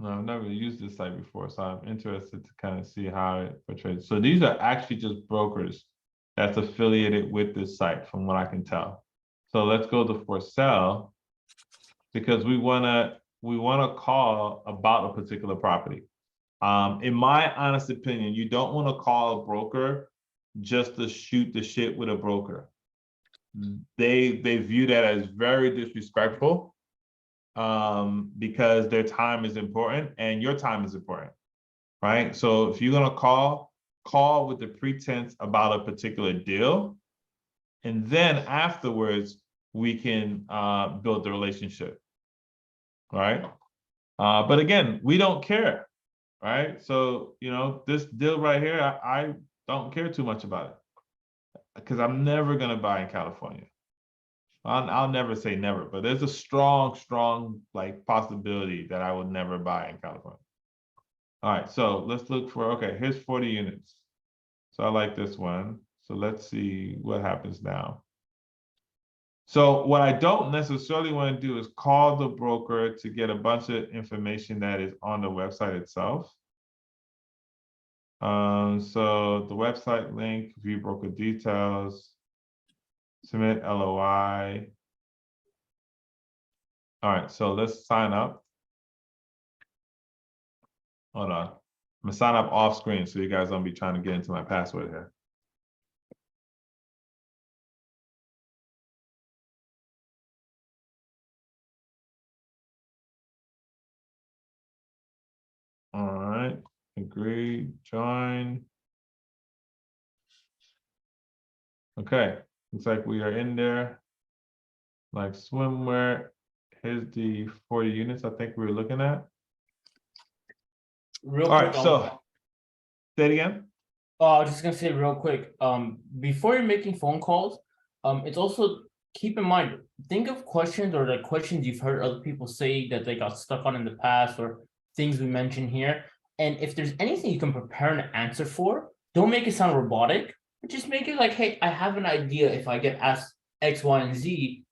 No, I've never used this site before, so I'm interested to kind of see how it portrays. So these are actually just brokers that's affiliated with this site, from what I can tell. So let's go to for sale, because we wanna call about a particular property. In my honest opinion, you don't want to call a broker just to shoot the shit with a broker. They view that as very disrespectful, because their time is important and your time is important, right? So if you're gonna call with the pretense about a particular deal, and then afterwards we can build the relationship, right? But again, we don't care. Right. So, you know, this deal right here, I don't care too much about it, because I'm never going to buy in California. I'll never say never, but there's a strong like possibility that I would never buy in California. All right. So let's look for, okay, here's 40 units. So I like this one. So let's see what happens now. So what I don't necessarily want to do is call the broker to get a bunch of information that is on the website itself. So the website link, view broker details, submit LOI. All right, so let's sign up. Hold on. I'm gonna sign up off screen so you guys don't be trying to get into my password here. All right, agree, join. Okay, looks like we are in there. Like swimwear, here's the 40 units I think we were looking at. Real All quick, right, so say it again. I was just gonna say real quick, before you're making phone calls, it's also keep in mind, think of questions or like questions you've heard other people say that they got stuck on in the past, or things we mentioned here. And if there's anything you can prepare an answer for, don't make it sound robotic. just make it like, hey, I have an idea. If I get asked X, Y, and Z,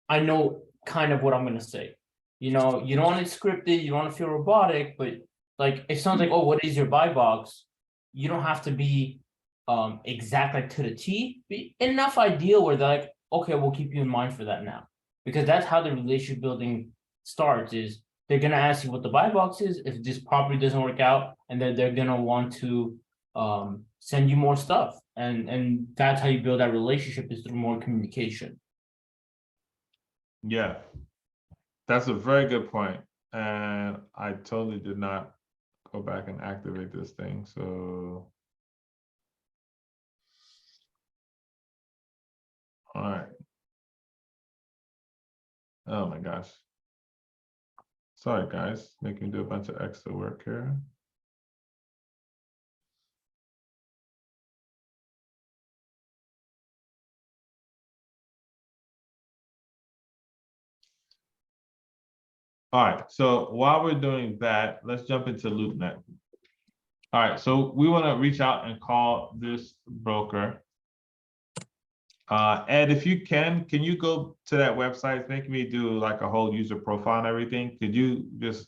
I know kind of what I'm gonna say. You know, you don't want it scripted, you don't want to feel robotic, but like if someone's like, oh, what is your buy box? You don't have to be exact like to the T, be enough idea where they're like, okay, we'll keep you in mind for that now. Because that's how the relationship building starts, is they're gonna ask you what the buy box is if this property doesn't work out, and then they're gonna want to send you more stuff. And that's how you build that relationship, is through more communication. Yeah, that's a very good point. And I totally did not go back and activate this thing, so. All right. Oh my gosh. Sorry, guys, making me do a bunch of extra work here. All right, so while we're doing that, let's jump into LoopNet. All right, so we want to reach out and call this broker. Ed, if you can you go to that website? It's making me do like a whole user profile and everything. Could you just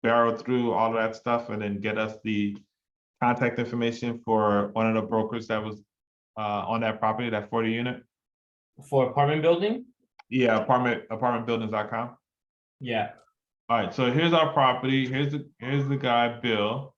barrel through all of that stuff and then get us the contact information for one of the brokers that was on that property, that 40 unit? For apartment building? Yeah, apartmentbuildings.com. Yeah. All right, so here's our property. Here's the guy, Bill.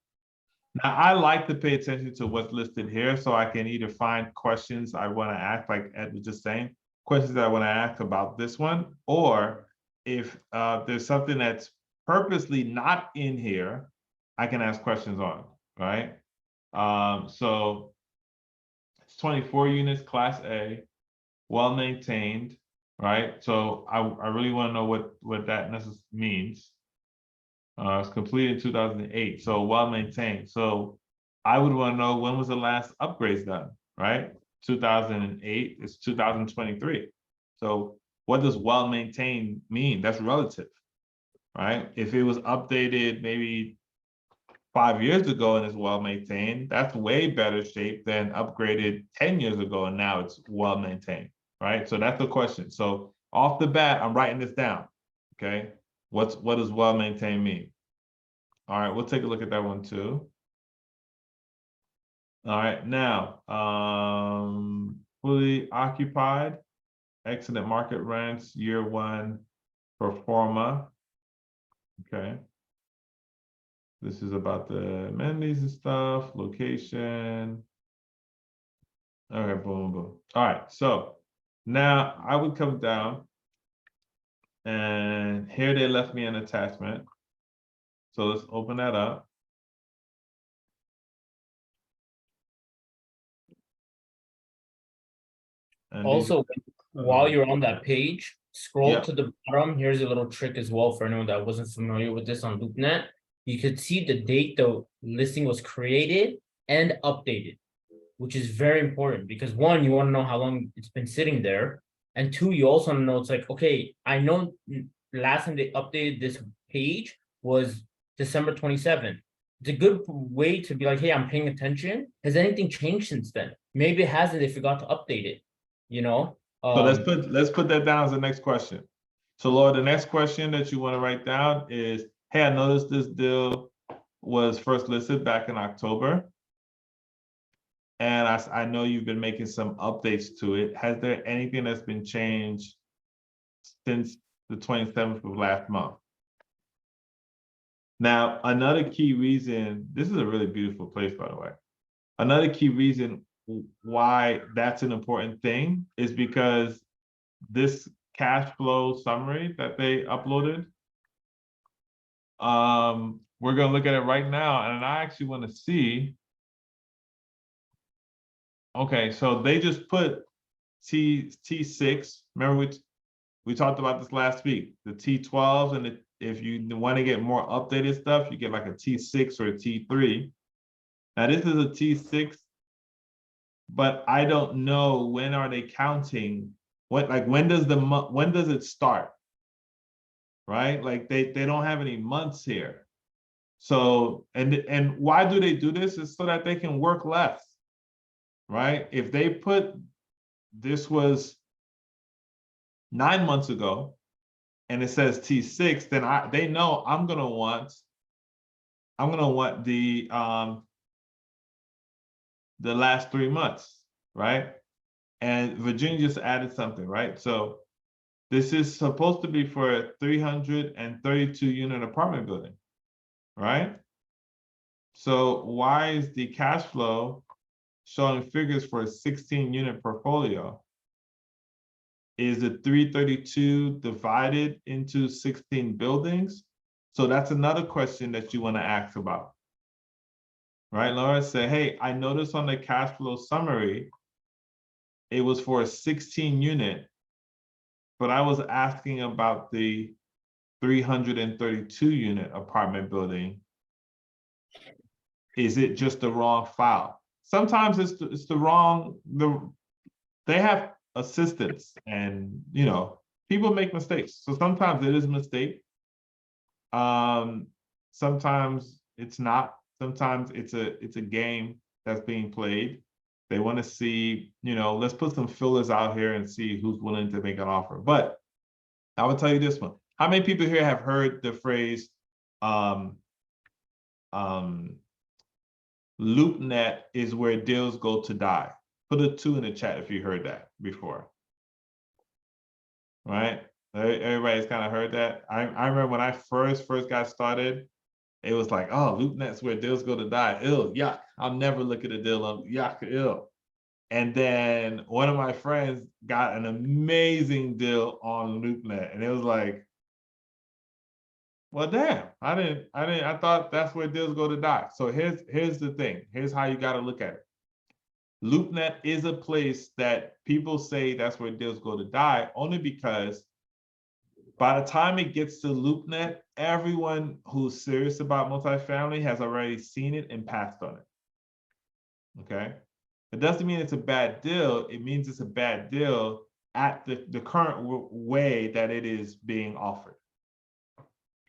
Now, I like to pay attention to what's listed here so I can either find questions I want to ask, like Ed was just saying, questions that I want to ask about this one, or if there's something that's purposely not in here, I can ask questions on, right? So it's 24 units, Class A, well-maintained, right? So I really want to know what that means. It's completed in 2008, so well-maintained. So I would want to know, when was the last upgrades done, right? 2008, it's 2023. So what does well-maintained mean? That's relative, right? If it was updated maybe 5 years ago and it's well-maintained, that's way better shape than upgraded 10 years ago and now it's well-maintained, right? So that's the question. So off the bat, I'm writing this down, okay? What does well-maintained mean? All right, we'll take a look at that one too. All right, now, fully occupied, excellent market rents, year one, pro forma. Okay. This is about the amenities and stuff, location. Okay, boom, boom. All right, so now I would come down and here they left me an attachment. So let's open that up. And Also, while you're on that page, scroll Yeah. to the bottom. Here's a little trick as well for anyone that wasn't familiar with this on LoopNet. You could see the date the listing was created and updated, which is very important because one, you want to know how long it's been sitting there. And two, you also want to know, it's like, okay, I know last time they updated this page was December 27th. It's a good way to be like, hey, I'm paying attention. Has anything changed since then? Maybe it hasn't, they forgot to update it, you know? So let's put that down as the next question. So Laura, the next question that you want to write down is, hey, I noticed this deal was first listed back in October. And I know you've been making some updates to it. Has there anything that's been changed since the 27th of last month? Now, another key reason, this is a really beautiful place, by the way. Another key reason why that's an important thing is because this cash flow summary that they uploaded, we're gonna look at it right now, and I actually want to see. Okay, so they just put T6. Remember we talked about this last week, the T12s, and if you want to get more updated stuff, you get like a T6 or a T3. Now this is a T6, but I don't know when are they counting. When does it start? Right? Like they don't have any months here. So and why do they do this? Is so that they can work less. right? If they put, this was 9 months ago, and it says T6, then they know I'm gonna want the last 3 months, right? And Virginia just added something, right? So this is supposed to be for a 332 unit apartment building, right? So why is the cash flow showing figures for a 16 unit portfolio? Is the 332 divided into 16 buildings? So that's another question that you want to ask about. Right, Laura said, hey, I noticed on the cash flow summary, it was for a 16 unit, but I was asking about the 332 unit apartment building. Is it just the wrong file? Sometimes it's the wrong, they have assistants, and people make mistakes. So sometimes it is a mistake. Sometimes it's not. Sometimes it's a game that's being played. They want to see, let's put some fillers out here and see who's willing to make an offer. But I will tell you this one. How many people here have heard the phrase LoopNet is where deals go to die? Put a 2 in the chat if you heard that before. Right? Everybody's kind of heard that. I remember when I first got started, it was like, oh, LoopNet's where deals go to die. Ew, yuck. I'll never look at a deal on yuck, ew. And then one of my friends got an amazing deal on LoopNet, and it was like, well, damn, I thought that's where deals go to die. So here's the thing. Here's how you got to look at it. LoopNet is a place that people say that's where deals go to die, only because by the time it gets to LoopNet, everyone who's serious about multifamily has already seen it and passed on it. Okay? It doesn't mean it's a bad deal. It means it's a bad deal at the current way that it is being offered.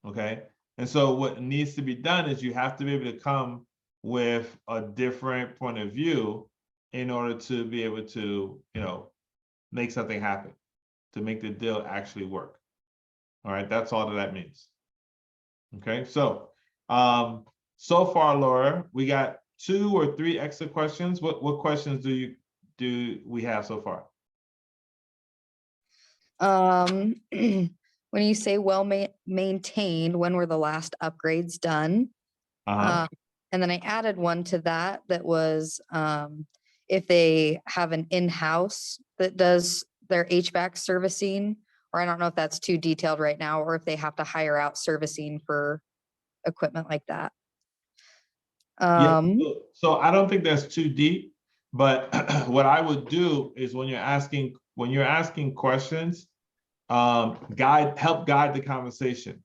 Okay? And so what needs to be done is you have to be able to come with a different point of view in order to be able to, make something happen, to make the deal actually work. All right, that's all that means. Okay, so so far, Laura, we got 2 or 3 extra questions. What questions do we have so far? When you say maintained, when were the last upgrades done? And then I added one to that was if they have an in-house that does their HVAC servicing, or I don't know if that's too detailed right now, or if they have to hire out servicing for equipment like that. Yeah, so I don't think that's too deep, but what I would do is when you're asking questions, help guide the conversation,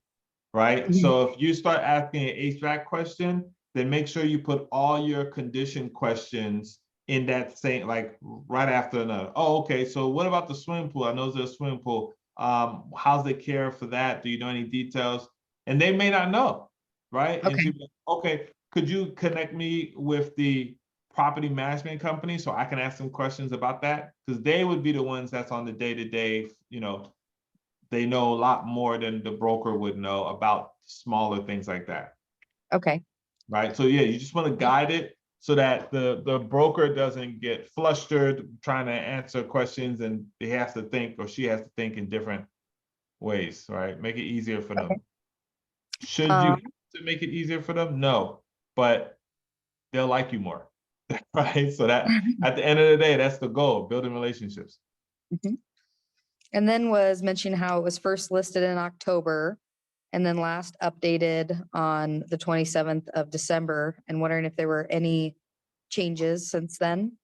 right? Mhm. So if you start asking an HVAC question, then make sure you put all your condition questions in that same, like right after another. Oh, okay, so what about the swimming pool? I know there's a swimming pool. How's the care for that? Do you know any details? And they may not know, right? And Okay. so, okay, could you connect me with the property management company so I can ask some questions about that? Because they would be the ones that's on the day-to-day, they know a lot more than the broker would know about smaller things like that. Okay. Right. So yeah, you just want to guide it so that the broker doesn't get flustered trying to answer questions and he has to think, or she has to think in different ways, right? Make it easier for them. Should you have to make it easier for them? No, but they'll like you more. Right. So that at the end of the day, that's the goal, building relationships. Mhm. And then was mentioning how it was first listed in October and then last updated on the 27th of December, and wondering if there were any changes since then.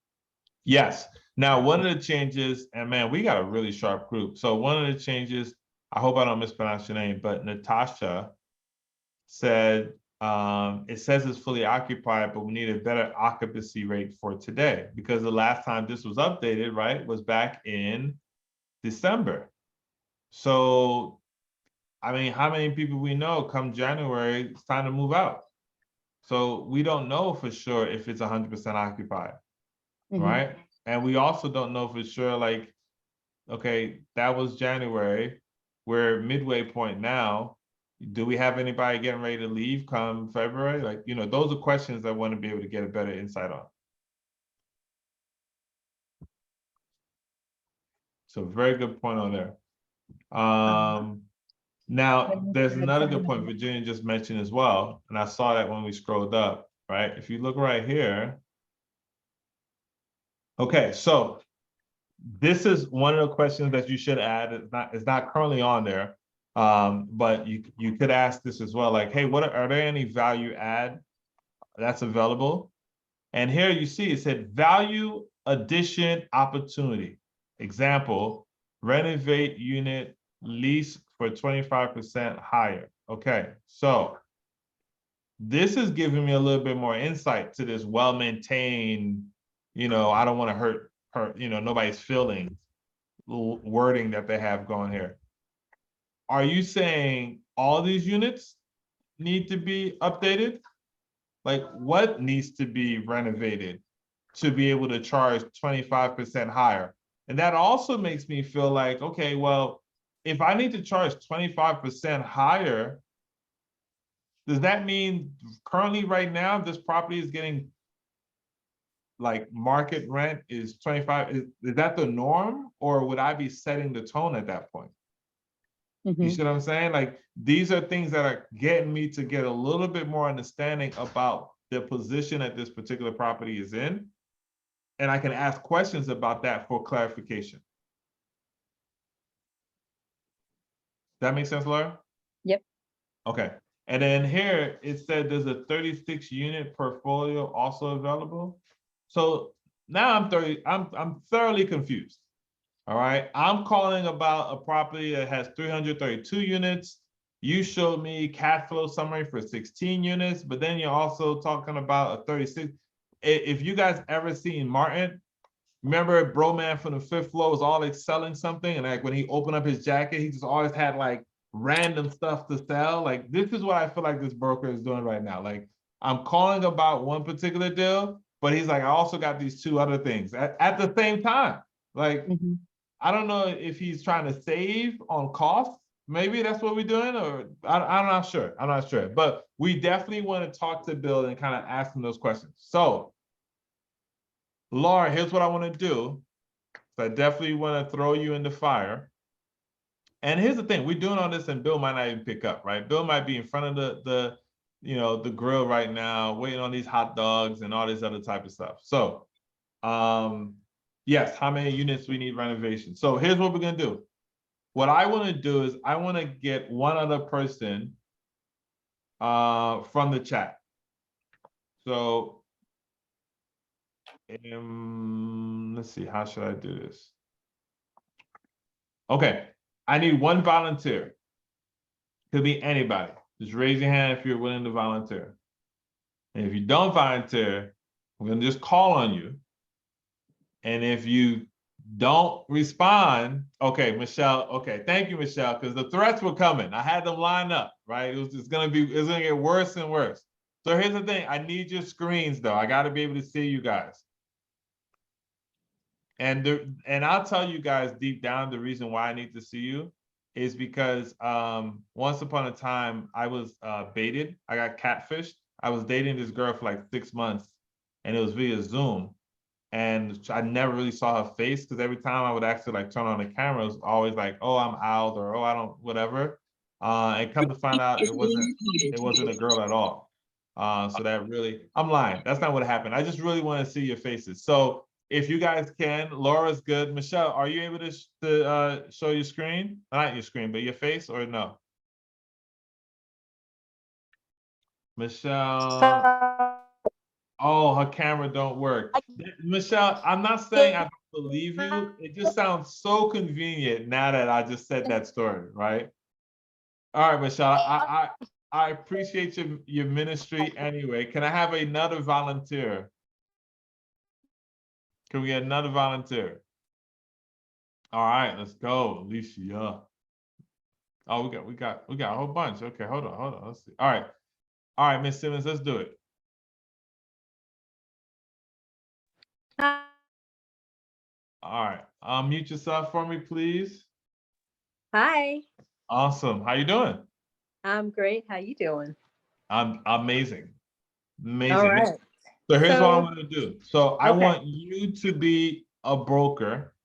Yes. Now, one of the changes, and man, we got a really sharp group. So one of the changes, I hope I don't mispronounce your name, but Natasha said, it says it's fully occupied, but we need a better occupancy rate for today, because the last time this was updated, right, was back in December. So, I mean, how many people we know come January, it's time to move out. So we don't know for sure if it's 100% occupied. Mhm. right? And we also don't know for sure, like, okay, that was January. We're midway point now. Do we have anybody getting ready to leave come February? Like, you know, those are questions I want to be able to get a better insight on. So very good point on there. Now, there's another good point Virginia just mentioned as well, and I saw that when we scrolled up, right? If you look right here. Okay, so this is one of the questions that you should add. It's not currently on there, but you could ask this as well. Like, hey, are there any value add that's available? And here you see it said value addition opportunity. Example, renovate unit lease for 25% higher. Okay, so this is giving me a little bit more insight to this well-maintained, you know, I don't want to hurt, you know, nobody's feelings wording that they have going here. Are you saying all these units need to be updated? Like, what needs to be renovated to be able to charge 25% higher? And that also makes me feel like, okay, well, if I need to charge 25% higher, does that mean currently right now this property is getting like market rent is 25? Is that the norm, or would I be setting the tone at that point? You see what I'm saying? Like, these are things that are getting me to get a little bit more understanding about the position that this particular property is in. And I can ask questions about that for clarification. That makes sense, Laura? Yep. Okay. And then here it said there's a 36 unit portfolio also available. So now I'm thoroughly confused. All right. I'm calling about a property that has 332 units. You showed me cash flow summary for 16 units, but then you're also talking about a 36. If you guys ever seen Martin, remember bro man from the fifth floor was always selling something, and like when he opened up his jacket, he just always had like random stuff to sell. Like, this is what I feel like this broker is doing right now. Like, I'm calling about one particular deal, but he's like, I also got these two other things at the same time. Like, I don't know if he's trying to save on costs. Maybe that's what we're doing, or I'm not sure. I'm not sure, but we definitely want to talk to Bill and kind of ask him those questions. So, Laura, here's what I want to do. So I definitely want to throw you in the fire. And here's the thing, we're doing all this and Bill might not even pick up, right? Bill might be in front of the grill right now, waiting on these hot dogs and all this other type of stuff. So, yes, how many units we need renovation? So here's what we're gonna do. What I want to do is I want to get one other person from the chat. So let's see, how should I do this? Okay, I need one volunteer. Could be anybody. Just raise your hand if you're willing to volunteer. And if you don't volunteer, I'm gonna just call on you. And if you don't respond, okay, Michelle, okay, thank you, Michelle, because the threats were coming. I had them lined up, right? It's gonna get worse and worse. So here's the thing, I need your screens though. I gotta be able to see you guys. And I'll tell you guys deep down, the reason why I need to see you is because once upon a time I was baited. I got catfished. I was dating this girl for like 6 months, and it was via Zoom. And I never really saw her face, because every time I would actually like turn on the camera, it was always like, oh, I'm out, or oh, I don't, whatever. And come to find out it wasn't a girl at all. So that really, I'm lying. That's not what happened. I just really want to see your faces. So if you guys can, Laura's good. Michelle, are you able to show your screen? Not your screen, but your face, or no? Michelle. Oh, her camera don't work. Michelle, I'm not saying I don't believe you. It just sounds so convenient now that I just said that story, right? All right, Michelle, I appreciate your ministry anyway. Can I have another volunteer? Can we get another volunteer? All right, let's go, Alicia. Oh, we got a whole bunch. Okay, hold on. Let's see. All right, Miss Simmons, let's do it. All right, mute yourself for me, please. Hi, Awesome. How you doing? I'm great. How you doing? I'm amazing. All Amazing. right. So here's what I'm So, gonna do. So I okay. want you to be a broker,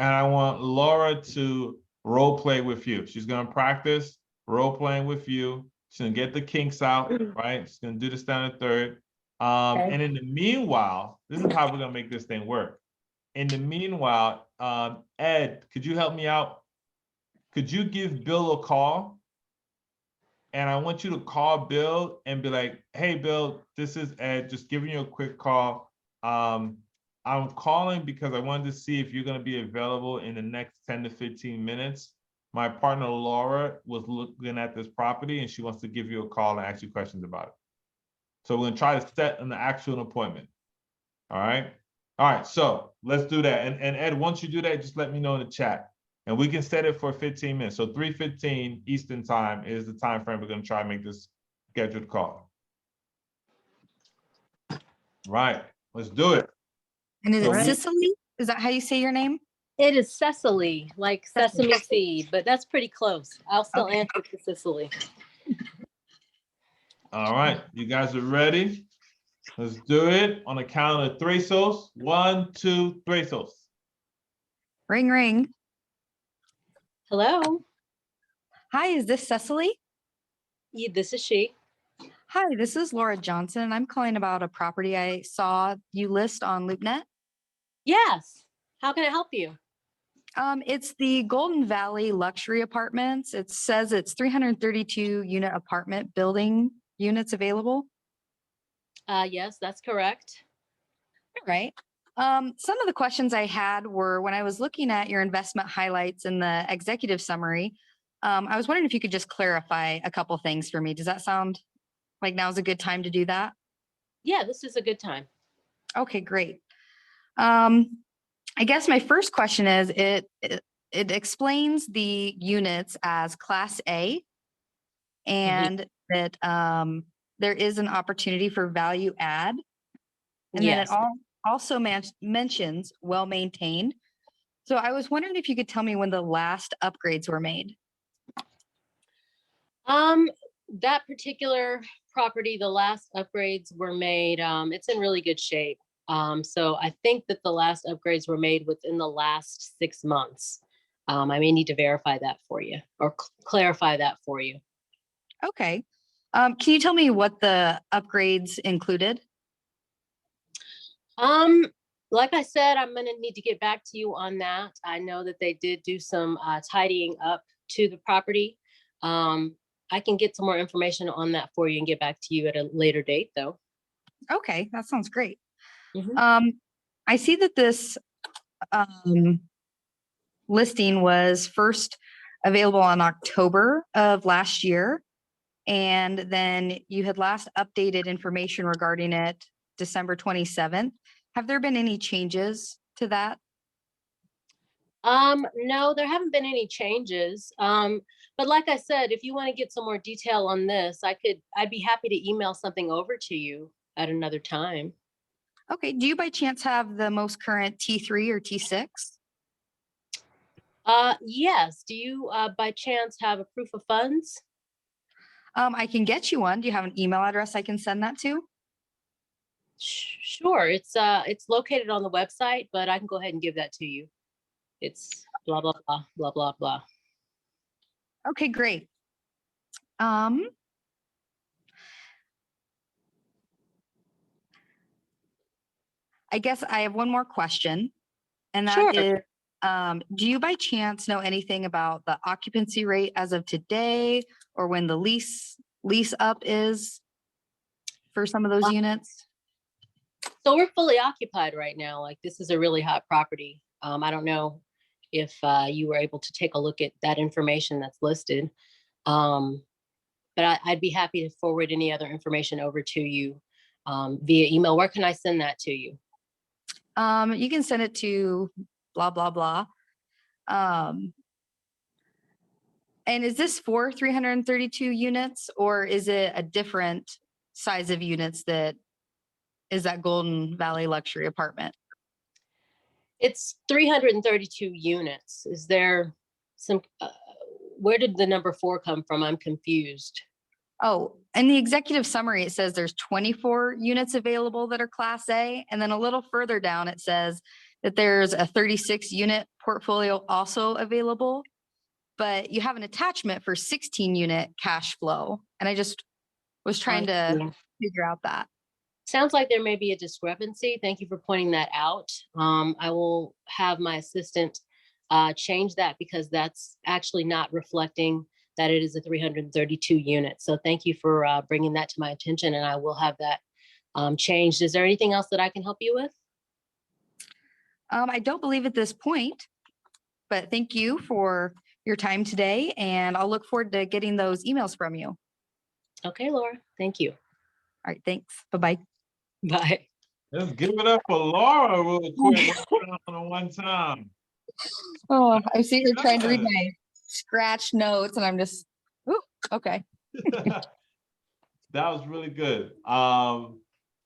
and I want Laura to role play with you. She's gonna practice role playing with you. She's gonna get the kinks out, right? She's gonna do the standard third. Okay. And in the meanwhile, this is how we're gonna make this thing work. In the meanwhile, Ed, could you help me out? Could you give Bill a call? And I want you to call Bill and be like, hey, Bill, this is Ed, just giving you a quick call. I'm calling because I wanted to see if you're going to be available in the next 10 to 15 minutes. My partner, Laura, was looking at this property and she wants to give you a call and ask you questions about it. So we're going to try to set an actual appointment. All right. All right. So let's do that. And Ed, once you do that, just let me know in the chat. And we can set it for 15 minutes. So 3:15 Eastern time is the time frame we're going to try and make this scheduled call. Right. Let's do it. And is So it Right. Sicily? Is that how you say your name? It is Cecily, like sesame seed, but that's pretty close. I'll still Okay. answer to Cecily. All right. You guys are ready? Let's do it on the count of three souls. 1, 2, 3 souls. Ring, ring. Hello, Hi, is this Cecily? this is she. Hi, this is Laura Johnson. And I'm calling about a property I saw you list on LoopNet. Yes. How can I help you? It's the Golden Valley Luxury Apartments. It says it's 332 unit apartment building units available. Yes, that's correct. Right. Some of the questions I had were when I was looking at your investment highlights in the executive summary, I was wondering if you could just clarify a couple things for me. Does that sound like now's a good time to do that? Yeah, this is a good time. Okay, great. I guess my first question is it explains the units as Class A and that there is an opportunity for value add. And then it Yes. also mentions well maintained. So I was wondering if you could tell me when the last upgrades were made. That particular property, the last upgrades were made, it's in really good shape. So I think that the last upgrades were made within the last 6 months. I may need to verify that for you or clarify that for you. Okay. Can you tell me what the upgrades included? Like I said, I'm gonna need to get back to you on that. I know that they did do some tidying up to the property. I can get some more information on that for you and get back to you at a later date, though. Okay, that sounds great. Mhm. I see that this listing was first available on October of last year. And then you had last updated information regarding it December 27th. Have there been any changes to that? No, there haven't been any changes. But like I said, if you want to get some more detail on this, I'd be happy to email something over to you at another time. Okay, do you by chance have the most current T3 or T6? Yes. Do you by chance have a proof of funds? I can get you one. Do you have an email address I can send that to? Sure. It's located on the website, but I can go ahead and give that to you. It's blah blah blah blah blah blah. Okay, great. I guess I have one more question, and that Sure. is, do you by chance know anything about the occupancy rate as of today or when the lease up is for some of those units? So we're fully occupied right now. Like this is a really hot property. I don't know if you were able to take a look at that information that's listed. But I'd be happy to forward any other information over to you via email. Where can I send that to you? You can send it to blah, blah, blah. And is this for 332 units or is it a different size of units that is that Golden Valley luxury apartment? It's 332 units. Is there some, where did the number 4 come from? I'm confused. Oh, in the executive summary, it says there's 24 units available that are Class A. And then a little further down, it says that there's a 36 unit portfolio also available. But you have an attachment for 16 unit cash flow. And I just was trying to Yeah. figure out that. Sounds like there may be a discrepancy. Thank you for pointing that out. I will have my assistant change that because that's actually not reflecting that it is a 332 unit. So thank you for bringing that to my attention, and I will have that changed. Is there anything else that I can help you with? I don't believe at this point, but thank you for your time today. And I'll look forward to getting those emails from you. All Okay, Laura, thank you. right, thanks. Bye-bye. Bye. Let's give it up for Laura real quick. On one time. Oh, I see you're trying to read my scratch notes and I'm just, ooh, okay. That was really good.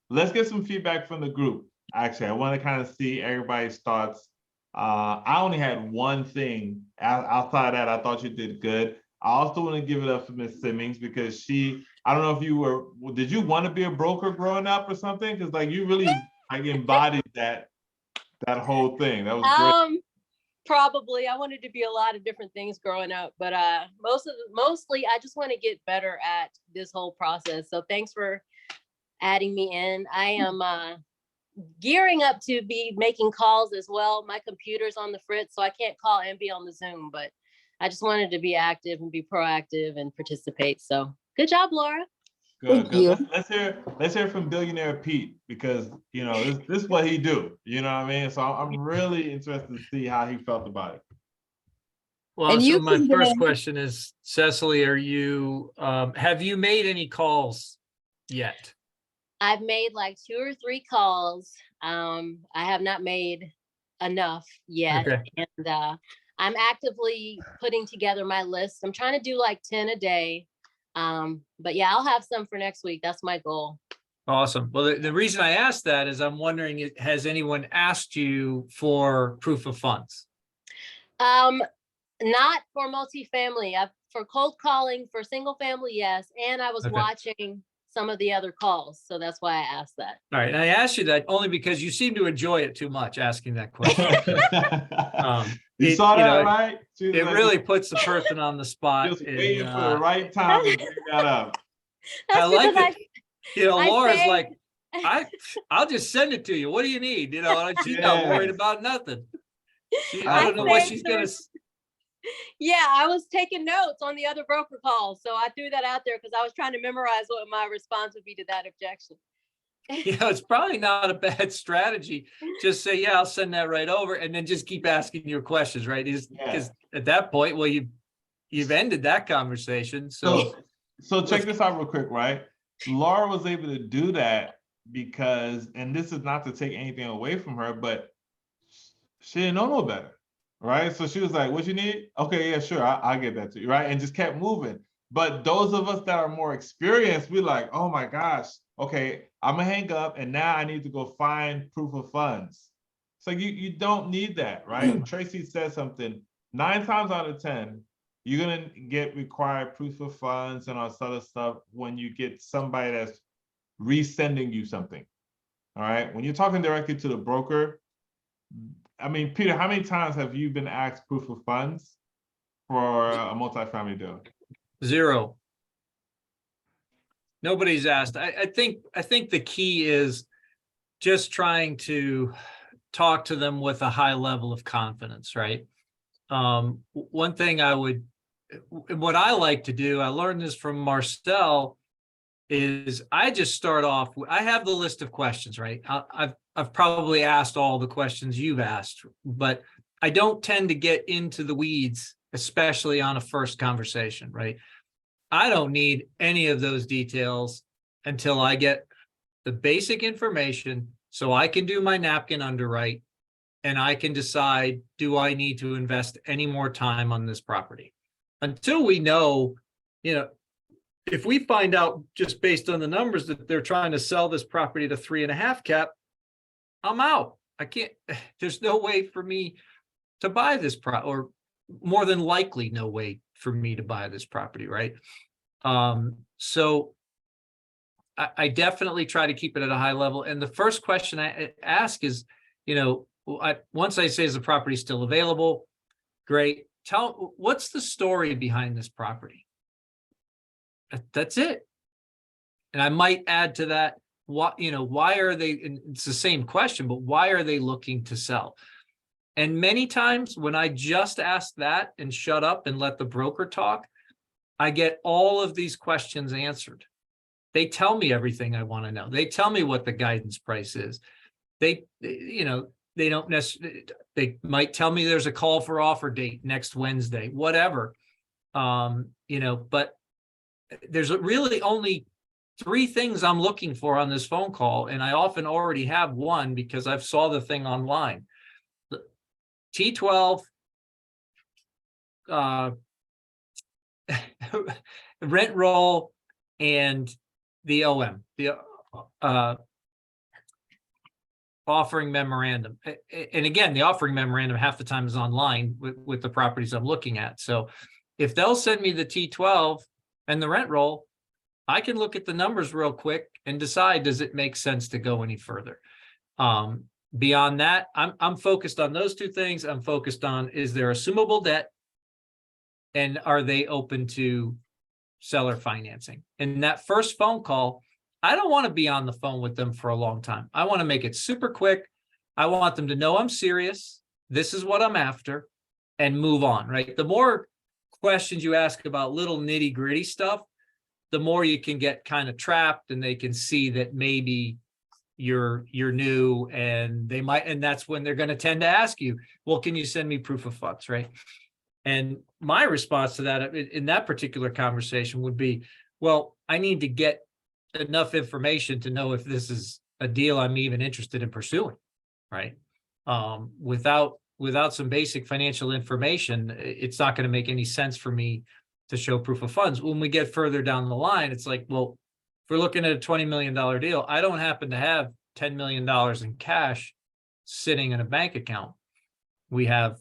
Let's get some feedback from the group. Actually, I want to kind of see everybody's thoughts. I only had one thing. Outside that, I thought you did good. I also want to give it up for Miss Simmons because I don't know if you did you want to be a broker growing up or something? Because like you really like embodied that whole thing. That was great. Probably. I wanted to be a lot of different things growing up, but mostly I just want to get better at this whole process. So thanks for adding me in. I am gearing up to be making calls as well. My computer's on the fritz, so I can't call and be on the Zoom, but I just wanted to be active and be proactive and participate. So good job, Laura. Good. Let's hear from billionaire Pete because you know this is what he do. You know what I mean? So I'm really interested to see how he felt about it. Well, And so you my can first get- question is, Cecily, have you made any calls yet? I've made like 2 or 3 calls. I have not made enough yet. Okay. And I'm actively putting together my list. I'm trying to do like 10 a day. But yeah, I'll have some for next week. That's my goal. Awesome. Well, the reason I asked that is I'm wondering, has anyone asked you for proof of funds? Not for multifamily. For cold calling, for single family, yes. And I was Okay. watching some of the other calls. So that's why I asked that. All right. And I asked you that only because you seem to enjoy it too much asking that question. You saw that, right? It really puts the person on the spot. Just waiting for the right time to bring that up. That's I like because it. I Laura's say- like, I'll just send it to you. What do you need? And she's not worried about nothing. I don't know what she's gonna. Yeah, I was taking notes on the other broker calls. So I threw that out there because I was trying to memorize what my response would be to that objection. It's probably not a bad strategy. Just say, yeah, I'll send that right over, and then just keep asking your questions, right? Because at that point, well, you've ended that conversation. So check this out real quick, right? Laura was able to do that because, and this is not to take anything away from her, but she didn't know no better, right? So she was like, what you need? Okay, yeah, sure, I'll get that to you, right? And just kept moving. But those of us that are more experienced, we're like, oh my gosh, okay, I'm gonna hang up and now I need to go find proof of funds. So you don't need that, right? Tracy said something, 9 times out of 10, you're gonna get required proof of funds and all this other stuff when you get somebody that's resending you something. All right. When you're talking directly to the broker, I mean, Peter, how many times have you been asked proof of funds for a multifamily deal? 0. Nobody's asked. I think the key is just trying to talk to them with a high level of confidence, right? One thing what I like to do, I learned this from Marcel, is I just start off, I have the list of questions, right? I've probably asked all the questions you've asked, but I don't tend to get into the weeds, especially on a first conversation, right? I don't need any of those details until I get the basic information so I can do my napkin underwrite and I can decide, do I need to invest any more time on this property? Until we know, if we find out just based on the numbers that they're trying to sell this property to 3.5 cap, I'm out. I can't, there's no way for me to buy this or more than likely no way for me to buy this property, right? So I definitely try to keep it at a high level. And the first question I ask is, once I say, is the property still available? Great. What's the story behind this property? That's it. And I might add to that, why are they, and it's the same question, but why are they looking to sell? And many times when I just ask that and shut up and let the broker talk, I get all of these questions answered. They tell me everything I want to know. They tell me what the guidance price is. They don't necessarily, they might tell me there's a call for offer date next Wednesday, whatever. But there's really only 3 things I'm looking for on this phone call. And I often already have one because I've saw the thing online. The T12, rent roll, and the OM, the offering memorandum. And again, the offering memorandum half the time is online with the properties I'm looking at. So if they'll send me the T12 and the rent roll, I can look at the numbers real quick and decide, does it make sense to go any further? Beyond that, I'm focused on those 2 things. I'm focused on, is there assumable debt? And are they open to seller financing? And that first phone call, I don't want to be on the phone with them for a long time. I want to make it super quick. I want them to know I'm serious. This is what I'm after, and move on, right? The more questions you ask about little nitty gritty stuff, the more you can get kind of trapped, and they can see that maybe you're new, and they might, and that's when they're going to tend to ask you, well, can you send me proof of funds, right? And my response to that in that particular conversation would be, well, I need to get enough information to know if this is a deal I'm even interested in pursuing, right? Without some basic financial information, it's not going to make any sense for me to show proof of funds. When we get further down the line, it's like, well, if we're looking at a $20 million deal, I don't happen to have $10 million in cash sitting in a bank account. We have,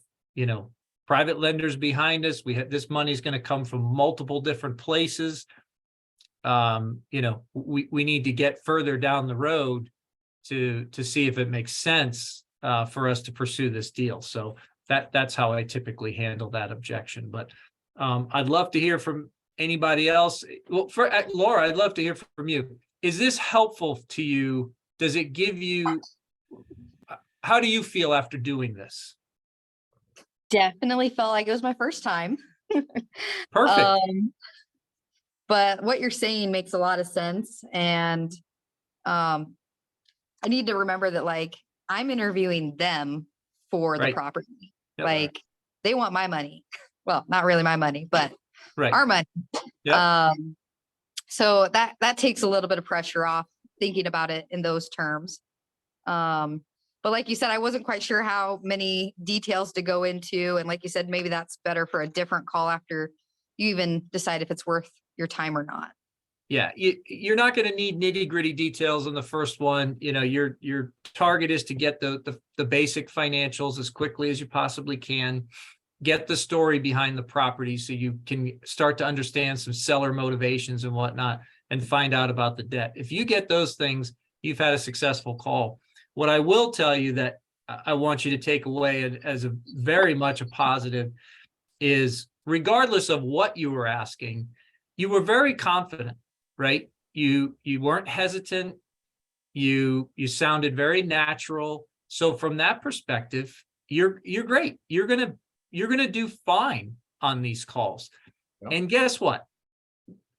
private lenders behind us. This money is going to come from multiple different places. We need to get further down the road to see if it makes sense for us to pursue this deal. So that's how I typically handle that objection. But I'd love to hear from anybody else. Well, Laura, I'd love to hear from you. Is this helpful to you? Does it give you, how do you feel after doing this? Definitely felt like it was my first time. Perfect. But what you're saying makes a lot of sense. And I need to remember that, like, I'm interviewing them for the property. Yep. They want my money. Well, not really my money, but Right. our money. Yep. So that takes a little bit of pressure off thinking about it in those terms. But like you said, I wasn't quite sure how many details to go into. And like you said, maybe that's better for a different call after you even decide if it's worth your time or not. Yeah, you're not going to need nitty gritty details on the first one. Your target is to get the basic financials as quickly as you possibly can. Get the story behind the property so you can start to understand some seller motivations and whatnot, and find out about the debt. If you get those things, you've had a successful call. What I will tell you that I want you to take away as a very much a positive is, regardless of what you were asking, you were very confident, right? You weren't hesitant. You sounded very natural. So from that perspective, you're great. You're gonna do fine on these calls. Yep. And guess what?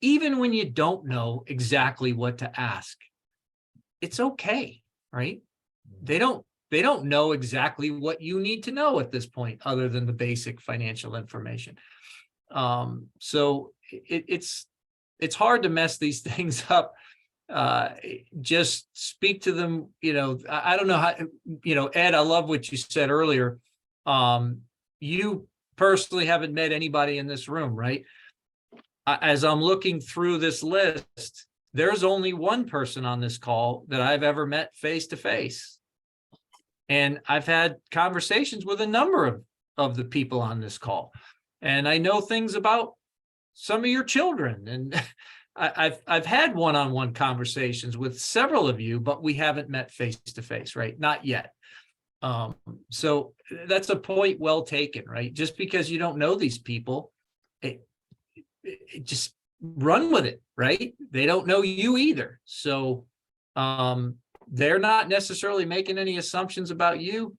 Even when you don't know exactly what to ask, it's okay, right? They don't know exactly what you need to know at this point, other than the basic financial information. So it's hard to mess these things up. Just speak to them. I don't know how, Ed, I love what you said earlier. You personally haven't met anybody in this room, right? As I'm looking through this list, there's only one person on this call that I've ever met face to face. And I've had conversations with a number of the people on this call. And I know things about some of your children. And I've had one-on-one conversations with several of you, but we haven't met face to face, right? Not yet. So that's a point well taken, right? Just because you don't know these people, it just run with it, right? They don't know you either. So they're not necessarily making any assumptions about you.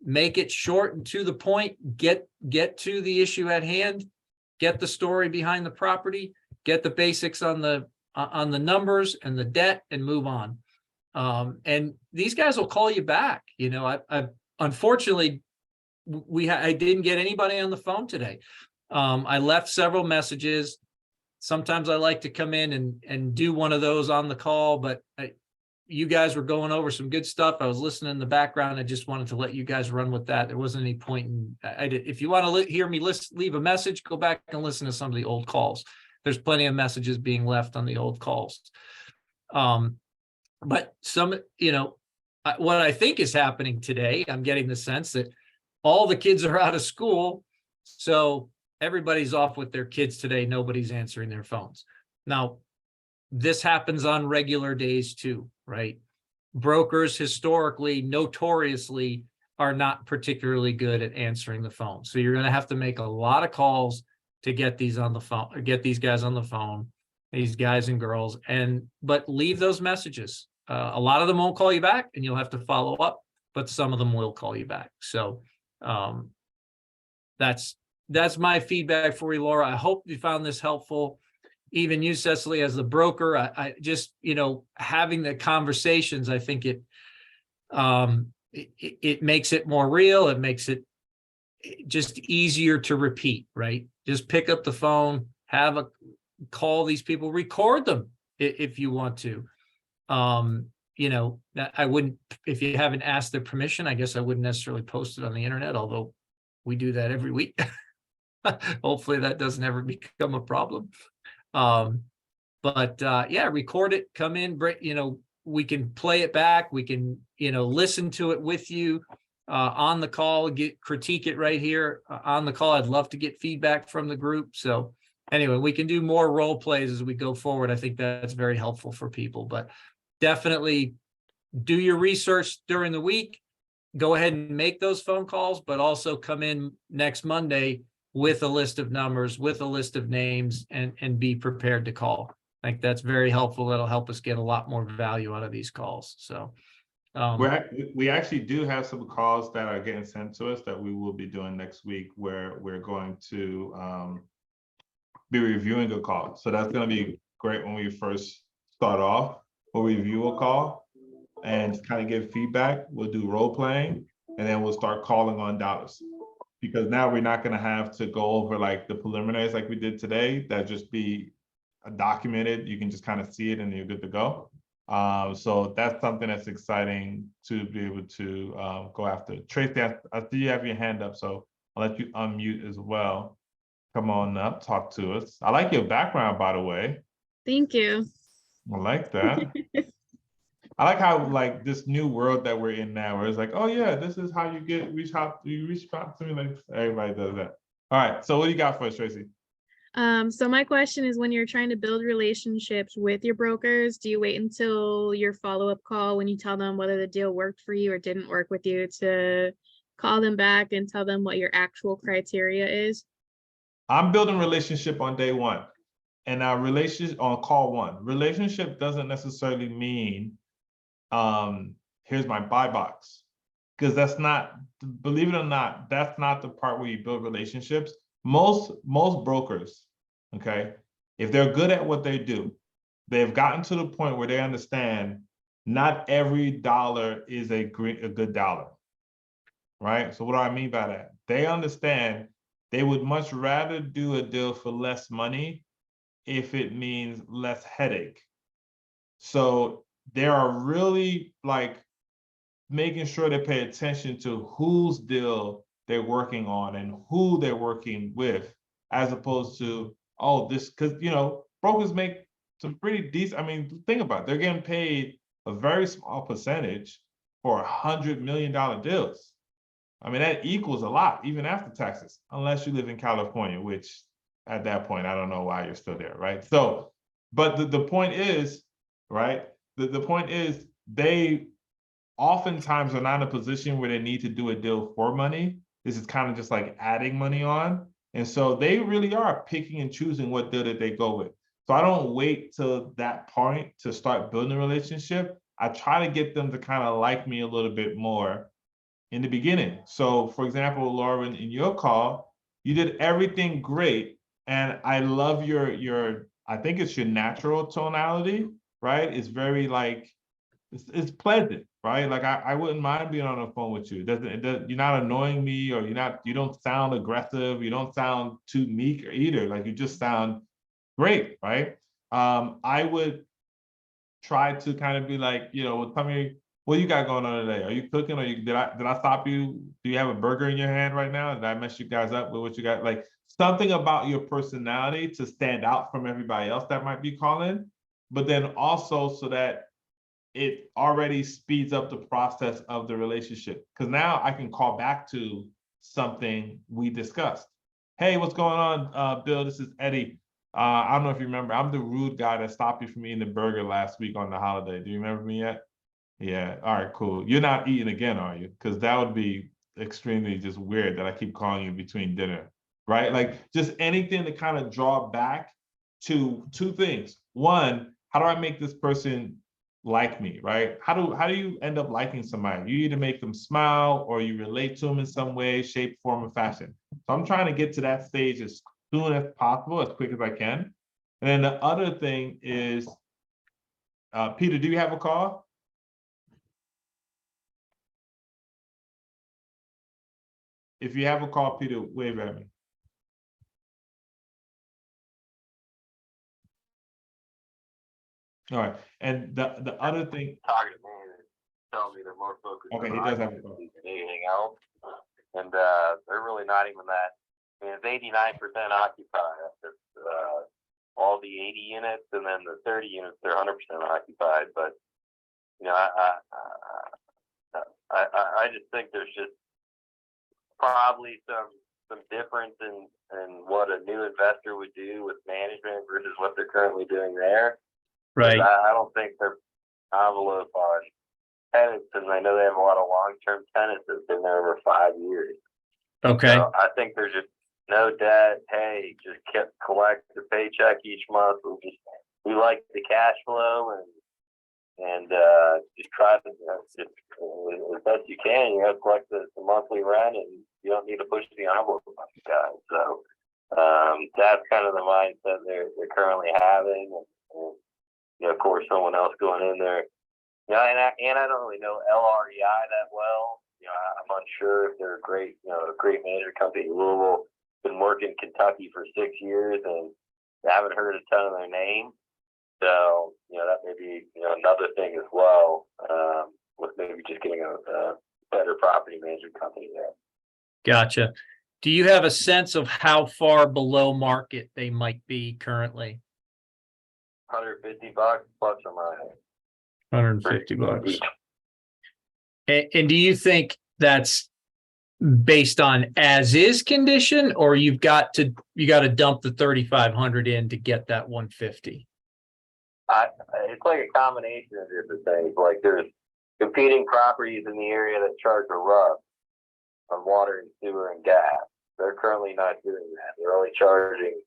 Make it short and to the point, get to the issue at hand, get the story behind the property, get the basics on the numbers and the debt, and move on. And these guys will call you back. You know, I unfortunately, I didn't get anybody on the phone today. I left several messages. Sometimes I like to come in and do one of those on the call, but you guys were going over some good stuff. I was listening in the background. I just wanted to let you guys run with that. There wasn't any point in, if you want to hear me leave a message, go back and listen to some of the old calls. There's plenty of messages being left on the old calls. But some, you know, what I think is happening today, I'm getting the sense that all the kids are out of school. So everybody's off with their kids today. Nobody's answering their phones. Now, this happens on regular days too, right? Brokers historically, notoriously, are not particularly good at answering the phone. So you're going to have to make a lot of calls to get these on the phone, or get these guys on the phone, these guys and girls, but leave those messages. A lot of them won't call you back and you'll have to follow up, but some of them will call you back. So that's my feedback for you, Laura. I hope you found this helpful. Even you, Cecily, as the broker, I just, you know, having the conversations, I think it makes it more real. It makes it just easier to repeat, right? Just pick up the phone, call these people, record them if you want to. You know, I wouldn't, if you haven't asked their permission, I guess I wouldn't necessarily post it on the internet, although we do that every week. Hopefully that doesn't ever become a problem. Yeah, record it, come in, you know, we can play it back. We can, you know, listen to it with you on the call, critique it right here on the call. I'd love to get feedback from the group. So anyway, we can do more role plays as we go forward. I think that's very helpful for people, but definitely do your research during the week. Go ahead and make those phone calls, but also come in next Monday with a list of numbers, with a list of names, and be prepared to call. I think that's very helpful. That'll help us get a lot more value out of these calls. So we actually do have some calls that are getting sent to us that we will be doing next week, where we're going to be reviewing a call. So that's going to be great when we first start off. We'll review a call and kind of give feedback. We'll do role playing, and then we'll start calling on dollars. Because now we're not going to have to go over like the preliminaries like we did today. That just be documented. You can just kind of see it and you're good to go. So that's something that's exciting to be able to go after. Tracy, I see you have your hand up, so I'll let you unmute as well. Come on up, talk to us. I like your background, by the way. Thank you. I like that. I like how like this new world that we're in now, where it's like, oh yeah, this is how you reach out to me. Like everybody does that. All right, so what do you got for us, Tracy? So my question is, when you're trying to build relationships with your brokers, do you wait until your follow-up call when you tell them whether the deal worked for you or didn't work with you to call them back and tell them what your actual criteria is? I'm building relationship on day one, and our relationship on call one. Relationship doesn't necessarily mean here's my buy box, because that's not, believe it or not, that's not the part where you build relationships. Most brokers, okay, if they're good at what they do, they've gotten to the point where they understand not every dollar is a good dollar, right? So what do I mean by that? They understand they would much rather do a deal for less money if it means less headache. So they are really like making sure they pay attention to whose deal they're working on and who they're working with, as opposed to, oh, this, because, you know, brokers make some pretty decent, I mean, think about it, they're getting paid a very small percentage for $100 million deals. I mean, that equals a lot, even after taxes, unless you live in California, which at that point, I don't know why you're still there, right? So, but the point is, right? The point is they oftentimes are not in a position where they need to do a deal for money. This is kind of just like adding money on. And so they really are picking and choosing what deal that they go with. So I don't wait till that point to start building a relationship. I try to get them to kind of like me a little bit more in the beginning. So for example, Lauren, in your call, you did everything great. And I love your, I think it's your natural tonality, right? It's very like, it's pleasant, right? Like I wouldn't mind being on the phone with you. You're not annoying me, or you don't sound aggressive. You don't sound too meek either. Like you just sound great, right? I would try to kind of be like, tell me what you got going on today. Are you cooking? Did I stop you? Do you have a burger in your hand right now? Did I mess you guys up with what you got? Like something about your personality to stand out from everybody else that might be calling, but then also so that it already speeds up the process of the relationship. Because now I can call back to something we discussed. Hey, what's going on, Bill? This is Eddie. I don't know if you remember, I'm the rude guy that stopped you from eating the burger last week on the holiday. Do you remember me yet? Yeah, all right, cool. You're not eating again, are you? Because that would be extremely just weird that I keep calling you between dinner, right? Like just anything to kind of draw back to two things. One, how do I make this person like me, right? How do you end up liking somebody? You either make them smile or you relate to them in some way, shape, form, or fashion. So I'm trying to get to that stage as soon as possible, as quick as I can. And then the other thing is, Peter, do you have a call? If you have a call, Peter, wave at me. All right, and the other thing. Target man tells me they're more focused Okay, on he does have a occupancy than anything else, and they're really not even that. I mean, it's 89% occupied. It's, all the 80 units, and then the 30 units, they're 100% occupied. But I just think there's just probably some difference in what a new investor would do with management versus what they're currently doing there. Right. I don't think they're envelope on tenants, and I know they have a lot of long-term tenants that've been there over 5 years. Okay. So I think there's just no debt. Hey, just collect the paycheck each month. We like the cash flow and just try to just as best you can. You have to collect the monthly rent, and you don't need to push the envelope on you guys. So that's kind of the mindset they're currently having. And of course, someone else going in there. And I don't really know LREI that well. I'm unsure if they're a great management company in Louisville. Been working in Kentucky for 6 years, and I haven't heard a ton of their name. So that may be another thing as well, with maybe just getting a better property management company there. Gotcha. Do you have a sense of how far below market they might be currently? $150 plus or minus. 150 bucks. And do you think that's based on as is condition, or you got to dump the 3,500 in to get that 150? It's like a combination of different things. Like there's competing properties in the area that charge a rub on water and sewer and gas. They're currently not doing that. They're only charging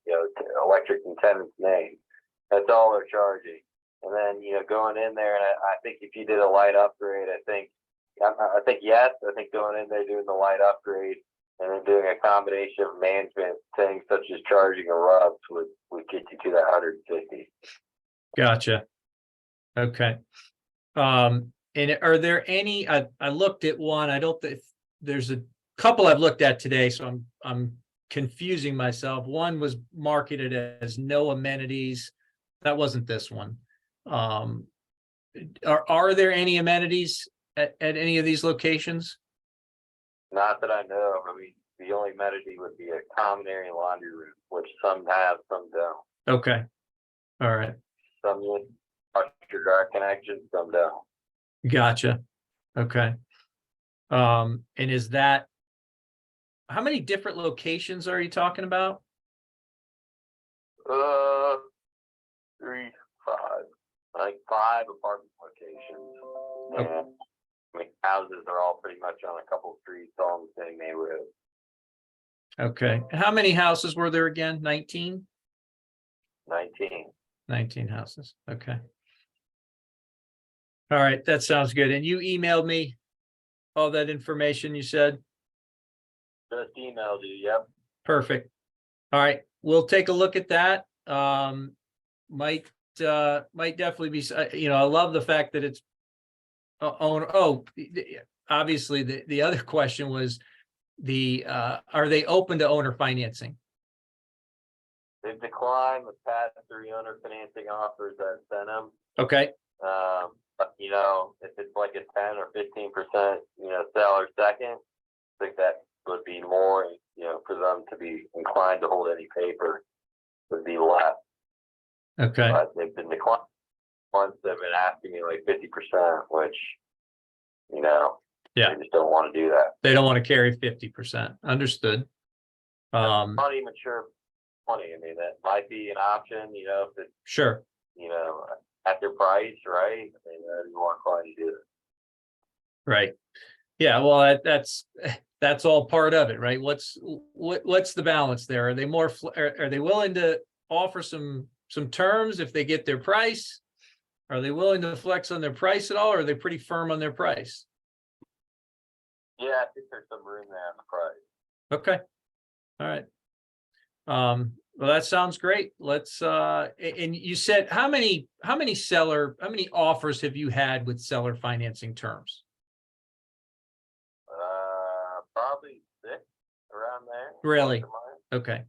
electric and tenant's name. That's all they're charging. And then going in there, and I think if you did a light upgrade, I think yes. I think going in there doing the light upgrade and then doing a combination of management things such as charging a rub would get you to that 150. Gotcha. Okay. And are there any? I looked at one. I don't think there's a couple I've looked at today, so I'm confusing myself. One was marketed as no amenities. That wasn't this one. Are there any amenities at any of these locations? Not that I know of. I mean, the only amenity would be a common area laundry room, which some have, some don't. Okay. All right. Some use washer dryer connection, some don't. Gotcha. Okay. And is that, how many different locations are you talking about? 3, 5, like 5 apartment locations. Okay. And I mean, houses are all pretty much on a couple streets, all in the same neighborhood. Okay. How many houses were there again? 19? 19. 19 houses. Okay. All right, that sounds good. And you emailed me all that information you said? Just emailed you, yep. Perfect. All right, we'll take a look at that. Might definitely be, I love the fact that it's owner. Obviously the other question was are they open to owner financing? They've declined the past 3 owner financing offers that sent them. Okay, But if it's like a 10 or 15%, seller second, I think that would be more, for them to be inclined to hold any paper would be less. okay. But they've been declined. Once they've been asking me like 50%, which, Yeah. they just don't want to do that. They don't want to carry 50%. Understood. Money mature money. I mean, that might be an option, if it's, Sure. at their price, right? I mean, you want client to do it. Right. Yeah, well, that's all part of it, right? What's the balance there? Are they are they willing to offer some terms if they get their price? Are they willing to flex on their price at all, or are they pretty firm on their price? Yeah, I think there's some room there on the price. Okay. All right. Well, that sounds great. Let's and you said how many offers have you had with seller financing terms? Probably 6 around there. Really? Plus or minus. Okay.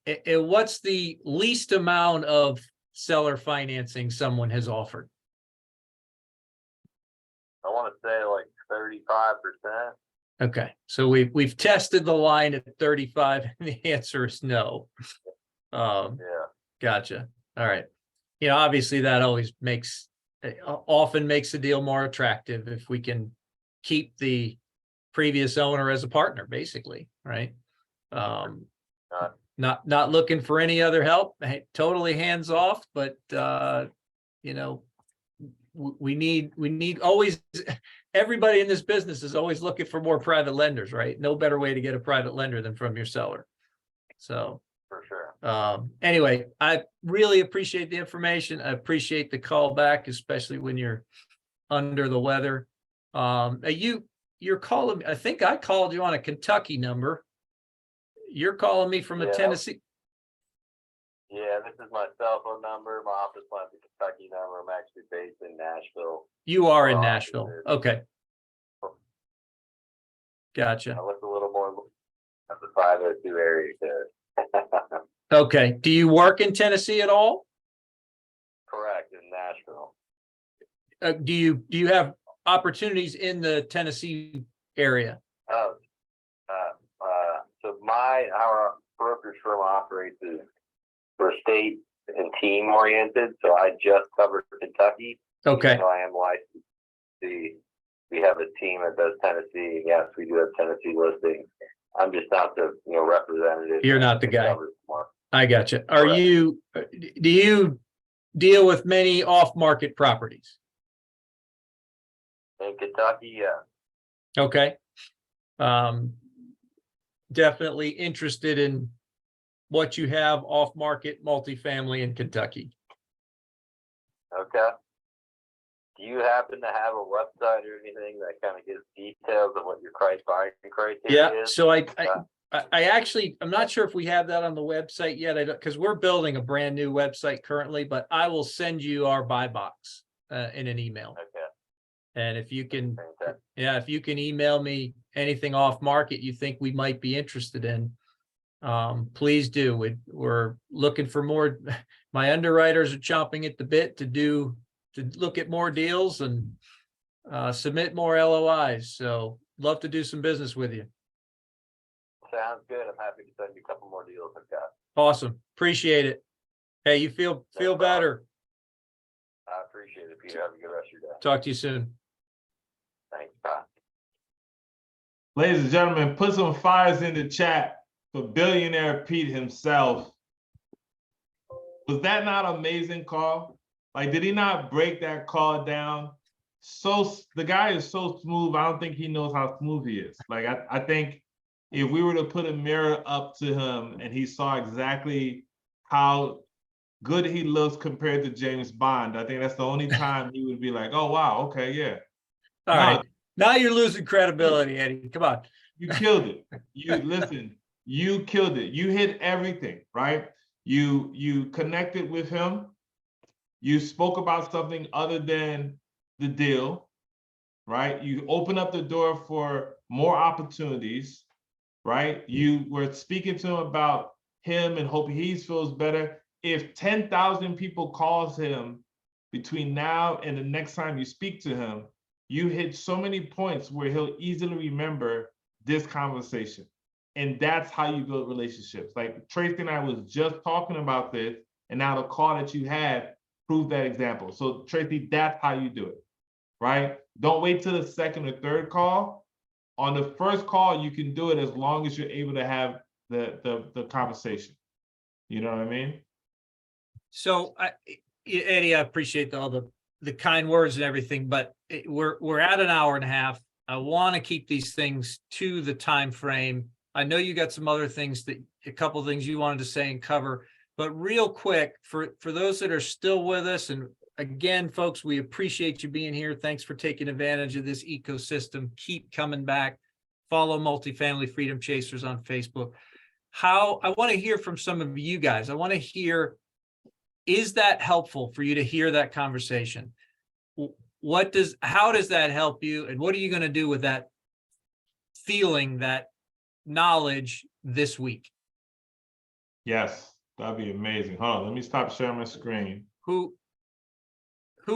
Yeah. And what's the least amount of seller financing someone has offered? I want to say like 35%. Okay, so we've tested the line at 35, and the answer is no. Yeah. Gotcha. All right. Obviously that always often makes the deal more attractive if we can keep the previous owner as a partner, basically, right? Not looking for any other help, totally hands off, but we need always, everybody in this business is always looking for more private lenders, right? No better way to get a private lender than from your seller. So For sure. anyway, I really appreciate the information. I appreciate the call back, especially when you're under the weather. You're calling me, I think I called you on a Kentucky number. You're calling me from a Yeah. Tennessee. Yeah, this is my cell phone number. My office line is a Kentucky number. I'm actually based in Nashville. You are in Our Nashville. office is- Okay. Gotcha. I look a little more at the 502 area code. Okay. Do you work in Tennessee at all? Correct, in Nashville. Do you have opportunities in the Tennessee area? Oh, so our brokerage firm operates as for state and team oriented. So I just covered Kentucky. Okay. So I am licensed. We have a team that does Tennessee. Yes, we do have Tennessee listings. I'm just not the representative. You're not the that guy. covers more. I gotcha. Correct. Do you deal with many off-market properties? In Kentucky, yeah. Okay. Definitely interested in what you have off-market multifamily in Kentucky. Okay. Do you happen to have a website or anything that kind of gives details of what your criteria Yeah, is? so I actually, I'm not sure if we have that on the website yet. I don't, because we're building a brand new website currently, but I will send you our buy box in an email. Okay. And if you can, Fantastic. if you can email me anything off market you think we might be interested in, please do. We're looking for more. My underwriters are chomping at the bit to look at more deals and submit more LOIs. So love to do some business with you. Sounds good. I'm happy to send you a couple more deals I've got. Awesome. Appreciate it. Hey, you feel problem. better. I appreciate it, Peter. Have a good rest of your day. Talk to you soon. Thanks, Todd. Ladies and gentlemen, put some fires in the chat for billionaire Pete himself. Was that not amazing, Carl? Like, did he not break that call down? So the guy is so smooth. I don't think he knows how smooth he is. Like, I think if we were to put a mirror up to him and he saw exactly how good he looks compared to James Bond, I think that's the only time he would be like, oh, wow, okay, yeah. All right. Now you're losing credibility, Eddie. Come on. You killed it. You listen, you killed it. You hit everything, right? You connected with him. You spoke about something other than the deal, right? You open up the door for more opportunities, right? You were speaking to him about him and hoping he feels better. If 10,000 people calls him between now and the next time you speak to him, you hit so many points where he'll easily remember this conversation. And that's how you build relationships. Like Tracy and I was just talking about this, and now the call that you had proved that example. So Tracy, that's how you do it, right? Don't wait till the second or third call. On the first call, you can do it as long as you're able to have the conversation. You know what I mean? So Eddie, I appreciate all the kind words and everything, but we're at an hour and a half. I want to keep these things to the time frame. I know you got some other things a couple of things you wanted to say and cover, but real quick for those that are still with us, and again, folks, we appreciate you being here. Thanks for taking advantage of this ecosystem. Keep coming back. Follow Multifamily Freedom Chasers on Facebook. I want to hear from some of you guys. I want to hear, is that helpful for you to hear that conversation? How does that help you? And what are you going to do with that feeling, that knowledge this week? Yes, that'd be amazing. Hold on, let me stop sharing my screen. Who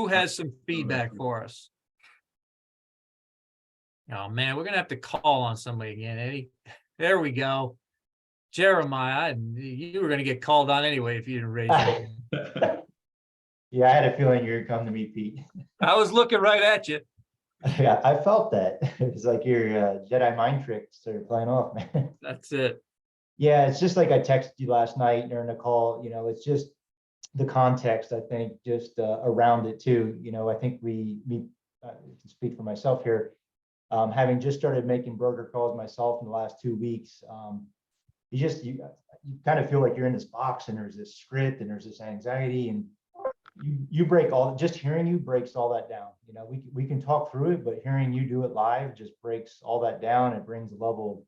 has some feedback for us? Oh man, we're going to have to call on somebody again, Eddie. There we go. Jeremiah, you were going to get called on anyway if you didn't raise your hand. Yeah, I had a feeling you were coming to me, Pete. I was looking right at you. Yeah, I felt that. It's like your Jedi mind tricks started playing off, man. That's it. Yeah, it's just like I texted you last night during the call. You know, it's just the context, I think, just around it too. You know, I think we to speak for myself here, having just started making broker calls myself in the last 2 weeks, you kind of feel like you're in this box and there's this script and there's this anxiety, and you break just hearing you breaks all that down. You know, we can talk through it, but hearing you do it live just breaks all that down. It brings a level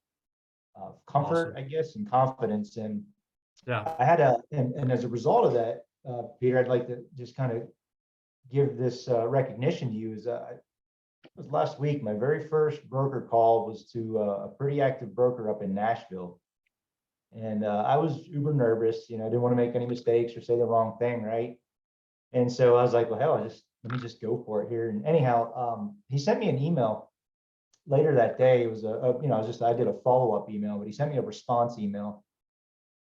of comfort, Awesome. I guess, and confidence. And Yeah. I had and as a result of that, Peter, I'd like to just kind of give this recognition to you. It was last week. My very first broker call was to a pretty active broker up in Nashville. And I was uber nervous, you know, I didn't want to make any mistakes or say the wrong thing, right? And so I was like, well, hell, let me just go for it here. And anyhow, he sent me an email later that day. It was I did a follow-up email, but he sent me a response email.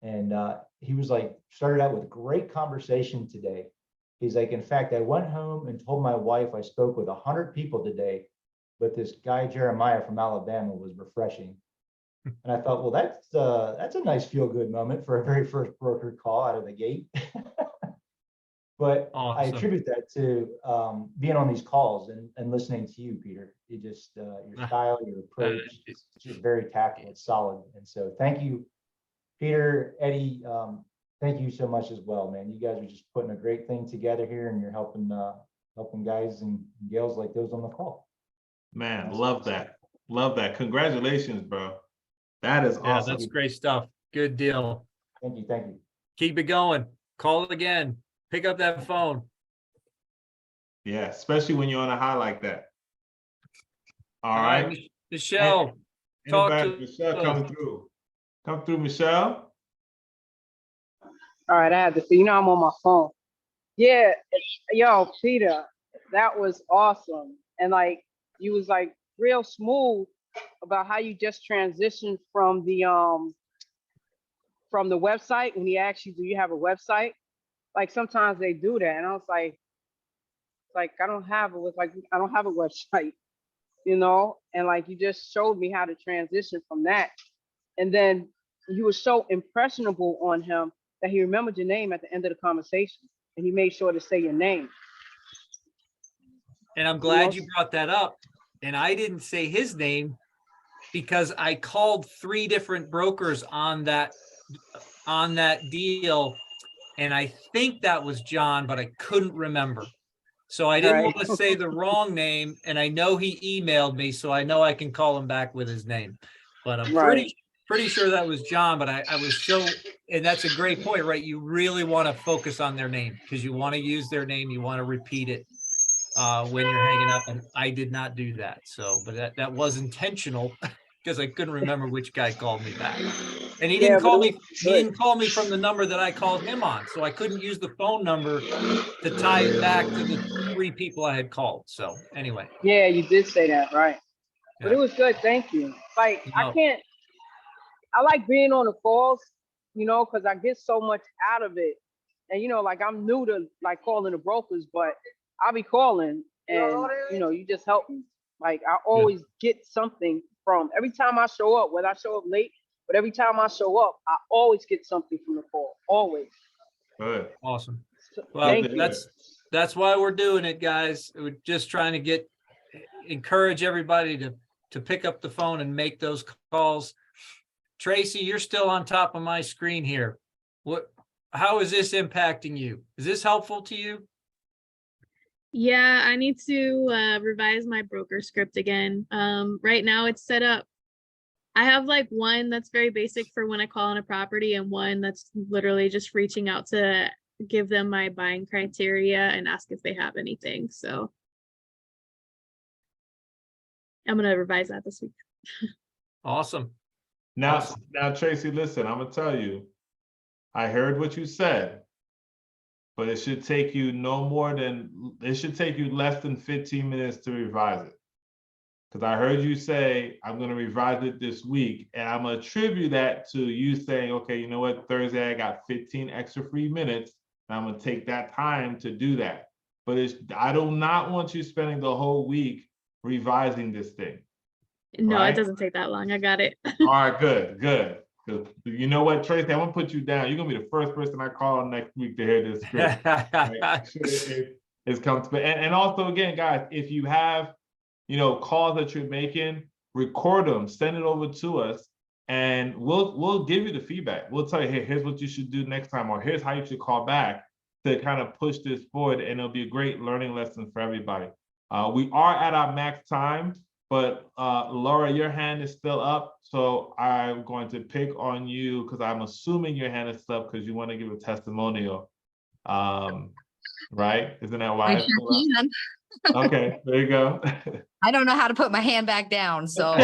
And he was like, started out with great conversation today. He's like, in fact, I went home and told my wife I spoke with 100 people today, but this guy, Jeremiah from Alabama, was refreshing. And I thought, well, that's a nice feel-good moment for a very first broker call out of the gate. But Awesome. I attribute that to being on these calls and listening to you, Peter. You just your style, your approach, it's just very tactful, it's solid. And so thank you, Peter, Eddie. Thank you so much as well, man. You guys are just putting a great thing together here, and you're helping guys and gals like those on the call. Man, love that. Love that. Congratulations, bro. That is awesome. That's great stuff. Good deal. Thank you. Thank you. Keep it going. Call it again. Pick up that phone. Yeah, especially when you're on a high like that. All right. Michelle. Michelle coming through. Come through, Michelle. All right, I had to see. You know, I'm on my phone. Yeah, yo, Peter, that was awesome. And like, you was like real smooth about how you just transitioned from the website when he asked you, do you have a website? Like sometimes they do that, and I was like I don't have a website. you know, and like you just showed me how to transition from that. And then you were so impressionable on him that he remembered your name at the end of the conversation, and he made sure to say your name. And I'm glad you brought that up. And I didn't say his name because I called 3 different brokers on that deal. And I think that was John, but I couldn't remember. So I didn't Right. want to say the wrong name. And I know he emailed me, so I know I can call him back with his name. But I'm Right. pretty sure that was John, but I was so, and that's a great point, right? You really want to focus on their name because you want to use their name. You want to repeat it when you're hanging up, and I did not do that. So, but that was intentional because I couldn't remember which guy called me back. And he didn't Yeah, but call it me, was he good. didn't call me from the number that I called him on. So I couldn't use the phone number to tie it back to the 3 people I had called. So anyway. Yeah, you did say that, right? But Yeah. it was good. Thank you. Like, No. I like being on the calls, you know, because I get so much out of it. And, you know, like I'm new to like calling the brokers, but I'll be calling and, you know, you just help me. Like I always get something from every time I show up, whether I show up late, but every time I show up, I always get something from the call. Always. Good. Awesome. So, Well, thank you. that's why we're doing it, guys. We're just trying to encourage everybody to pick up the phone and make those calls. Tracy, you're still on top of my screen here. How is this impacting you? Is this helpful to you? Yeah, I need to revise my broker script again. Right now it's set up. I have like one that's very basic for when I call on a property and one that's literally just reaching out to give them my buying criteria and ask if they have anything. So I'm gonna revise that this week. Awesome. Now, Tracy, listen, I'm gonna tell you, I heard what you said, but it should take you less than 15 minutes to revise it. Because I heard you say, I'm gonna revise it this week, and I'm gonna attribute that to you saying, okay, you know what, Thursday I got 15 extra free minutes, and I'm gonna take that time to do that. But I do not want you spending the whole week revising this thing. No, right? it doesn't take that long. I got it. All right, good. Because you know what, Tracy, I'm gonna put you down. You're gonna be the first person I call next week to hear this script. Right? It's come to, and also again, guys, if you have, you know, calls that you're making, record them, send it over to us, and we'll give you the feedback. We'll tell you, hey, here's what you should do next time, or here's how you should call back to kind of push this forward, and it'll be a great learning lesson for everybody. We are at our max time. But Laura, your hand is still up, so I'm going to pick on you because I'm assuming your hand is up because you want to give a testimonial, right? Isn't that why? I sure can. Okay, there you go. I don't know how to put my hand back down, so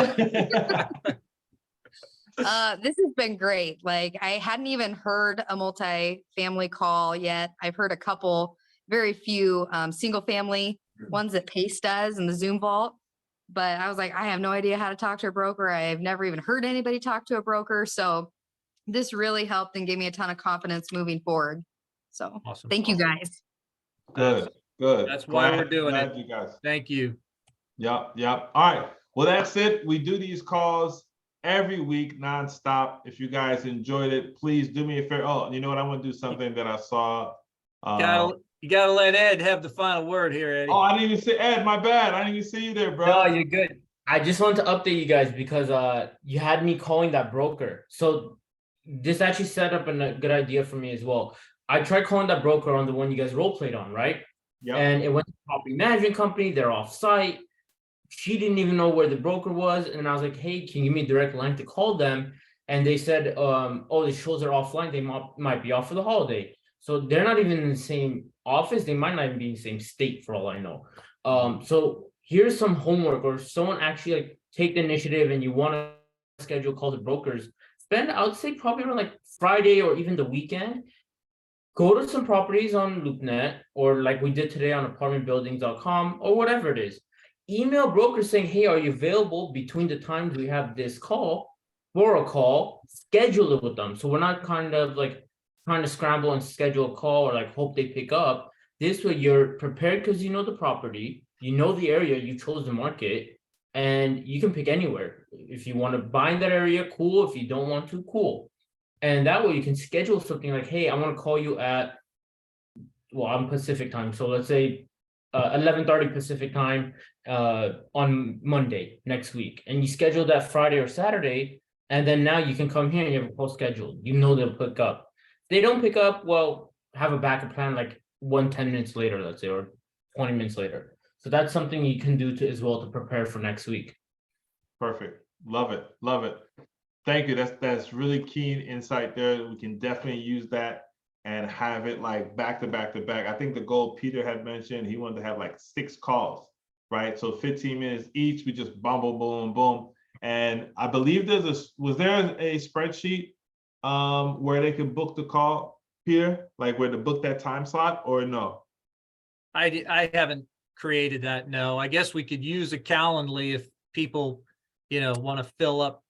this has been great. Like I hadn't even heard a multi-family call yet. I've heard a couple, very few single family ones that Pace does in the Zoom vault. But I was like, I have no idea how to talk to a broker. I've never even heard anybody talk to a broker. So this really helped and gave me a ton of confidence moving forward. So Awesome. Thank you guys. Good. That's why we're doing it. You guys. Thank you. Yep. All right. Well, that's it. We do these calls every week nonstop. If you guys enjoyed it, please do me a favor. Oh, you know what? I want to do something that I saw. You gotta let Ed have the final word here, Eddie. Oh, I didn't even see Ed. My bad. I didn't even see you there, bro. No, you're good. I just wanted to update you guys because you had me calling that broker. So this actually set up a good idea for me as well. I tried calling that broker on the one you guys role played on, right? Yeah. And it went to the property management company. They're off site. She didn't even know where the broker was. And I was like, hey, can you give me a direct line to call them? And they said, oh, the shows are offline. They might be off for the holiday. So they're not even in the same office. They might not even be in the same state for all I know. So here's some homework, or someone actually like take the initiative and you want to schedule calls to brokers. Spend, I would say, probably around like Friday or even the weekend. Go to some properties on LoopNet, or like we did today on apartmentbuildings.com, or whatever it is. Email brokers saying, hey, are you available between the times we have this call for a call? Schedule it with them. So we're not kind of like trying to scramble and schedule a call or like hope they pick up. This way you're prepared because you know the property, you know the area, you chose the market, and you can pick anywhere. If you want to buy in that area, cool. If you don't want to, cool. And that way you can schedule something like, hey, I want to call you at, well, I'm Pacific time. So let's say 11:30 Pacific time on Monday next week. And you schedule that Friday or Saturday. And then now you can come here and you have a post scheduled. You know they'll pick up. If they don't pick up, well, have a backup plan like 10 minutes later, let's say, or 20 minutes later. So that's something you can do to as well to prepare for next week. Perfect. Love it. Love it. Thank you. That's really keen insight there. We can definitely use that and have it like back to back to back. I think the goal Peter had mentioned, he wanted to have like 6 calls, right? So 15 minutes each, we just boom, boom, boom, boom. And I believe was there a spreadsheet where they could book the call, Peter, like where to book that time slot, or no? I haven't created that, no. I guess we could use a Calendly if people, want to fill up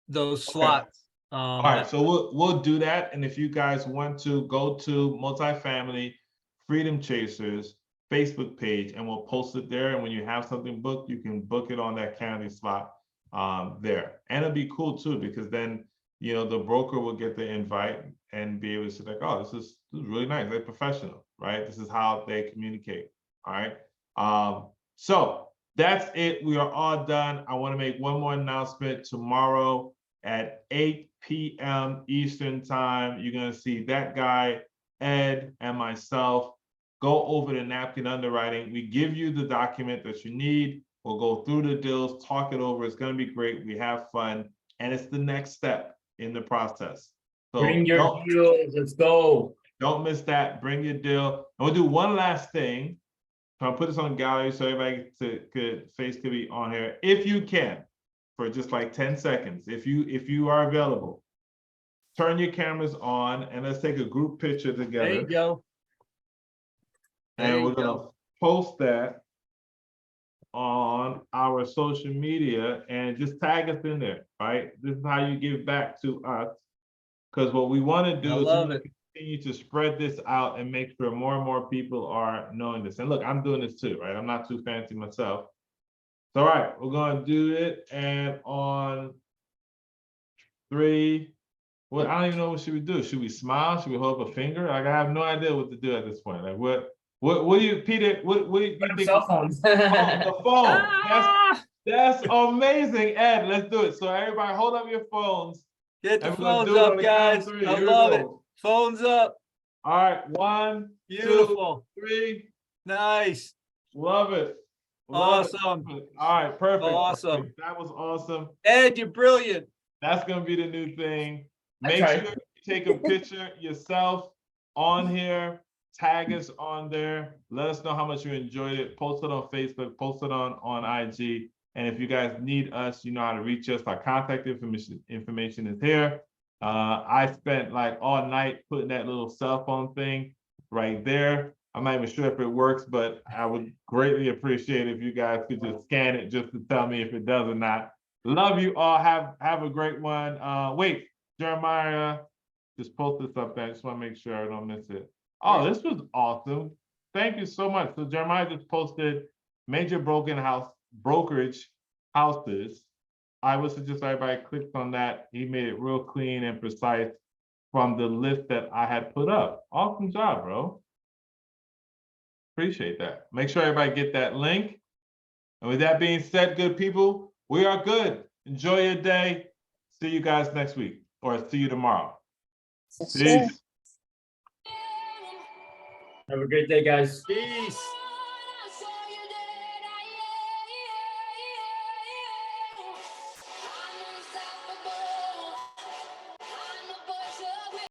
those slots. All right, so we'll do that. And if you guys want to go to Multifamily Freedom Chasers Facebook page, and we'll post it there. And when you have something booked, you can book it on that Calendly slot there. And it'll be cool too, because then the broker will get the invite and be able to say like, oh, this is really nice. They're professional, right? This is how they communicate. All right. So that's it. We are all done. I want to make one more announcement. Tomorrow at 8 p.m. Eastern time, you're going to see that guy, Ed, and myself go over the napkin underwriting. We give you the document that you need. We'll go through the deals, talk it over. It's going to be great. We have fun. And it's the next step in the process. So bring your deals. Let's go. Don't miss that. Bring your deal. And we'll do one last thing. So I'll put this on gallery so everybody could be on here. If you can, for just like 10 seconds, if you are available, turn your cameras on and let's take a group picture together. There you go. And we're gonna post that on our social media and just tag us in there, right? This is how you give back to us. Because what we want to do is continue to spread this out and make sure more and more people are knowing this. And look, I'm doing this too, right? I'm not too fancy myself. So, all right, we're gonna do it. And on 3, well, I don't even know what should we do. Should we smile? Should we hold up a finger? Like, I have no idea what to do at this point. Like, what do you, Peter? What do you think? Cell phones. Oh, the phone. That's amazing, Ed. Let's do it. So everybody, hold up your phones. Get the phones up, guys. I love it. Phones up. All right, 1, Beautiful. 2, 3. Nice. Love it. Awesome. All right, perfect. Awesome. Perfect. That was awesome. Ed, you're brilliant. That's gonna be the new thing. Make sure you take a picture yourself on here. Tag us on there. Let us know how much you enjoyed it. Post it on Facebook. Post it on IG. And if you guys need us, you know how to reach us. Our contact information is here. I spent like all night putting that little cell phone thing right there. I'm not even sure if it works, but I would greatly appreciate if you guys could just scan it just to tell me if it does or not. Love you all. Have a great one. Wait, Jeremiah just posted something. I just want to make sure I don't miss it. Oh, this was awesome. Thank you so much. So Jeremiah just posted major brokerage houses. I would suggest everybody clicks on that. He made it real clean and precise from the list that I had put up. Awesome job, bro. Appreciate that. Make sure everybody get that link. And with that being said, good people, we are good. Enjoy your day. See you guys next week, or see you tomorrow. Peace. Have a great day, guys. Peace.